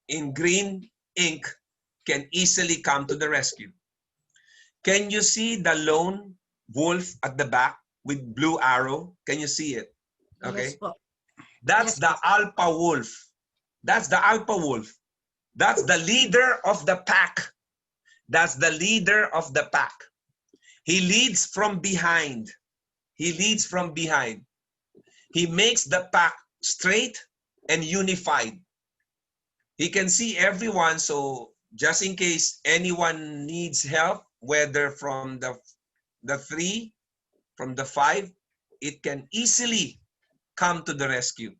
in green ink can easily come to the rescue. Can you see the lone wolf at the back with blue arrow? Can you see it? Okay. Yes po. That's the alpha wolf. That's the alpha wolf. That's the leader of the pack. That's the leader of the pack. He leads from behind. He leads from behind. He makes the pack straight and unified. He can see everyone, so just in case anyone needs help, whether from the 3, from the 5, it can easily come to the rescue.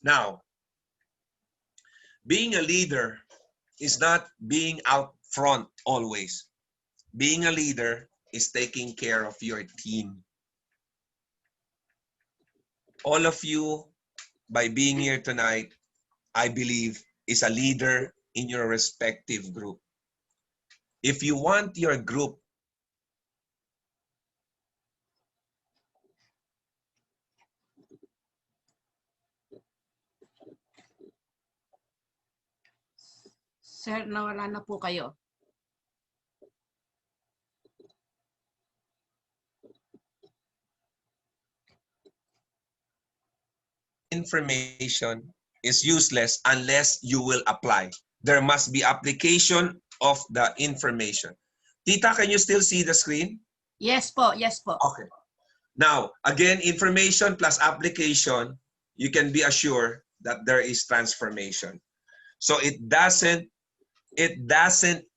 Now, being a leader is not being out front always. Being a leader is taking care of your team. All of you, by being here tonight, I believe, is a leader in your respective group. If you want your group Sir, nawala na po kayo. information is useless unless you will apply. There must be application of the information. Tita, can you still see the screen? Yes po, yes po. Okay. Now, again, information plus application, you can be assured that there is transformation. So it doesn't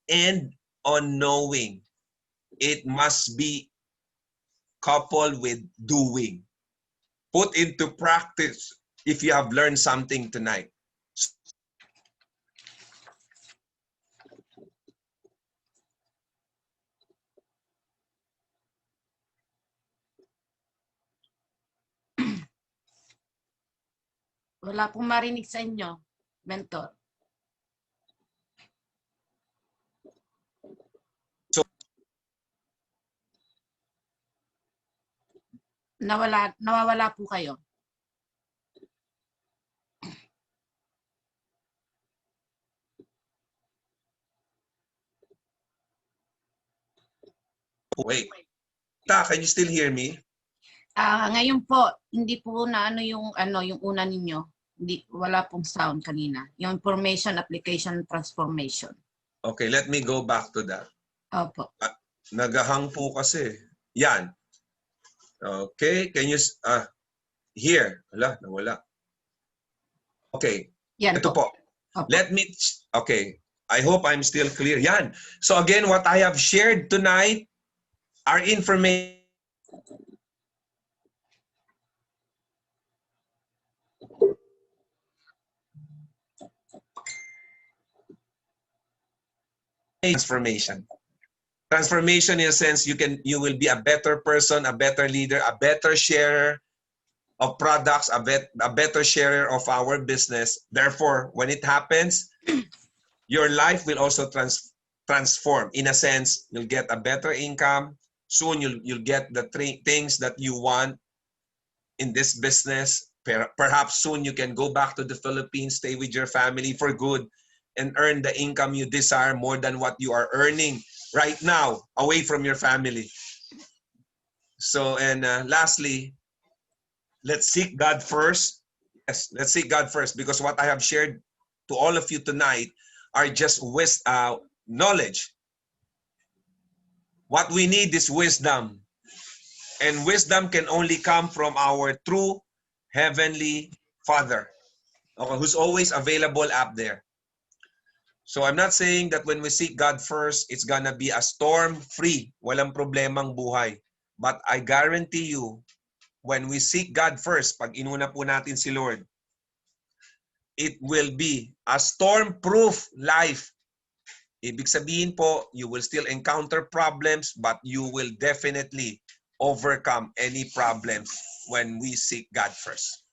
end on knowing. It must be coupled with doing. Put into practice if you have learned something tonight. Wala pong marinig sa inyo, mentor. So, Nawawala po kayo. wait. Can you still hear me? Ngayon po, hindi po na yung una ninyo. Hindi, wala pong sound kanina. Yung information application transformation. Okay, let me go back to that. Opo. Nagahang po kasi. Yan. Okay, can you here? Wala, nawala. Okay. Yan Ito po. Opo. Let me, okay. I hope I'm still clear. Yan. So again, what I have shared tonight are information. Transformation. Transformation in a sense, you will be a better person, a better leader, a better sharer of products, a better sharer of our business. Therefore, when it happens, your life will also transform. In a sense, you'll get a better income. Soon you'll get the things that you want in this business. Perhaps soon you can go back to the Philippines, stay with your family for good, and earn the income you desire more than what you are earning right now away from your family. So, and lastly, let's seek God first. Yes, let's seek God first, because what I have shared to all of you tonight are just knowledge. What we need is wisdom. And wisdom can only come from our true Heavenly Father, okay, who's always available up there. So I'm not saying that when we seek God first, it's gonna be a storm-free, walang problemang buhay. But I guarantee you, when we seek God first, pag inuna po natin si Lord, it will be a storm-proof life. Ibig sabihin po, you will still encounter problems, but you will definitely overcome any problems when we seek God first.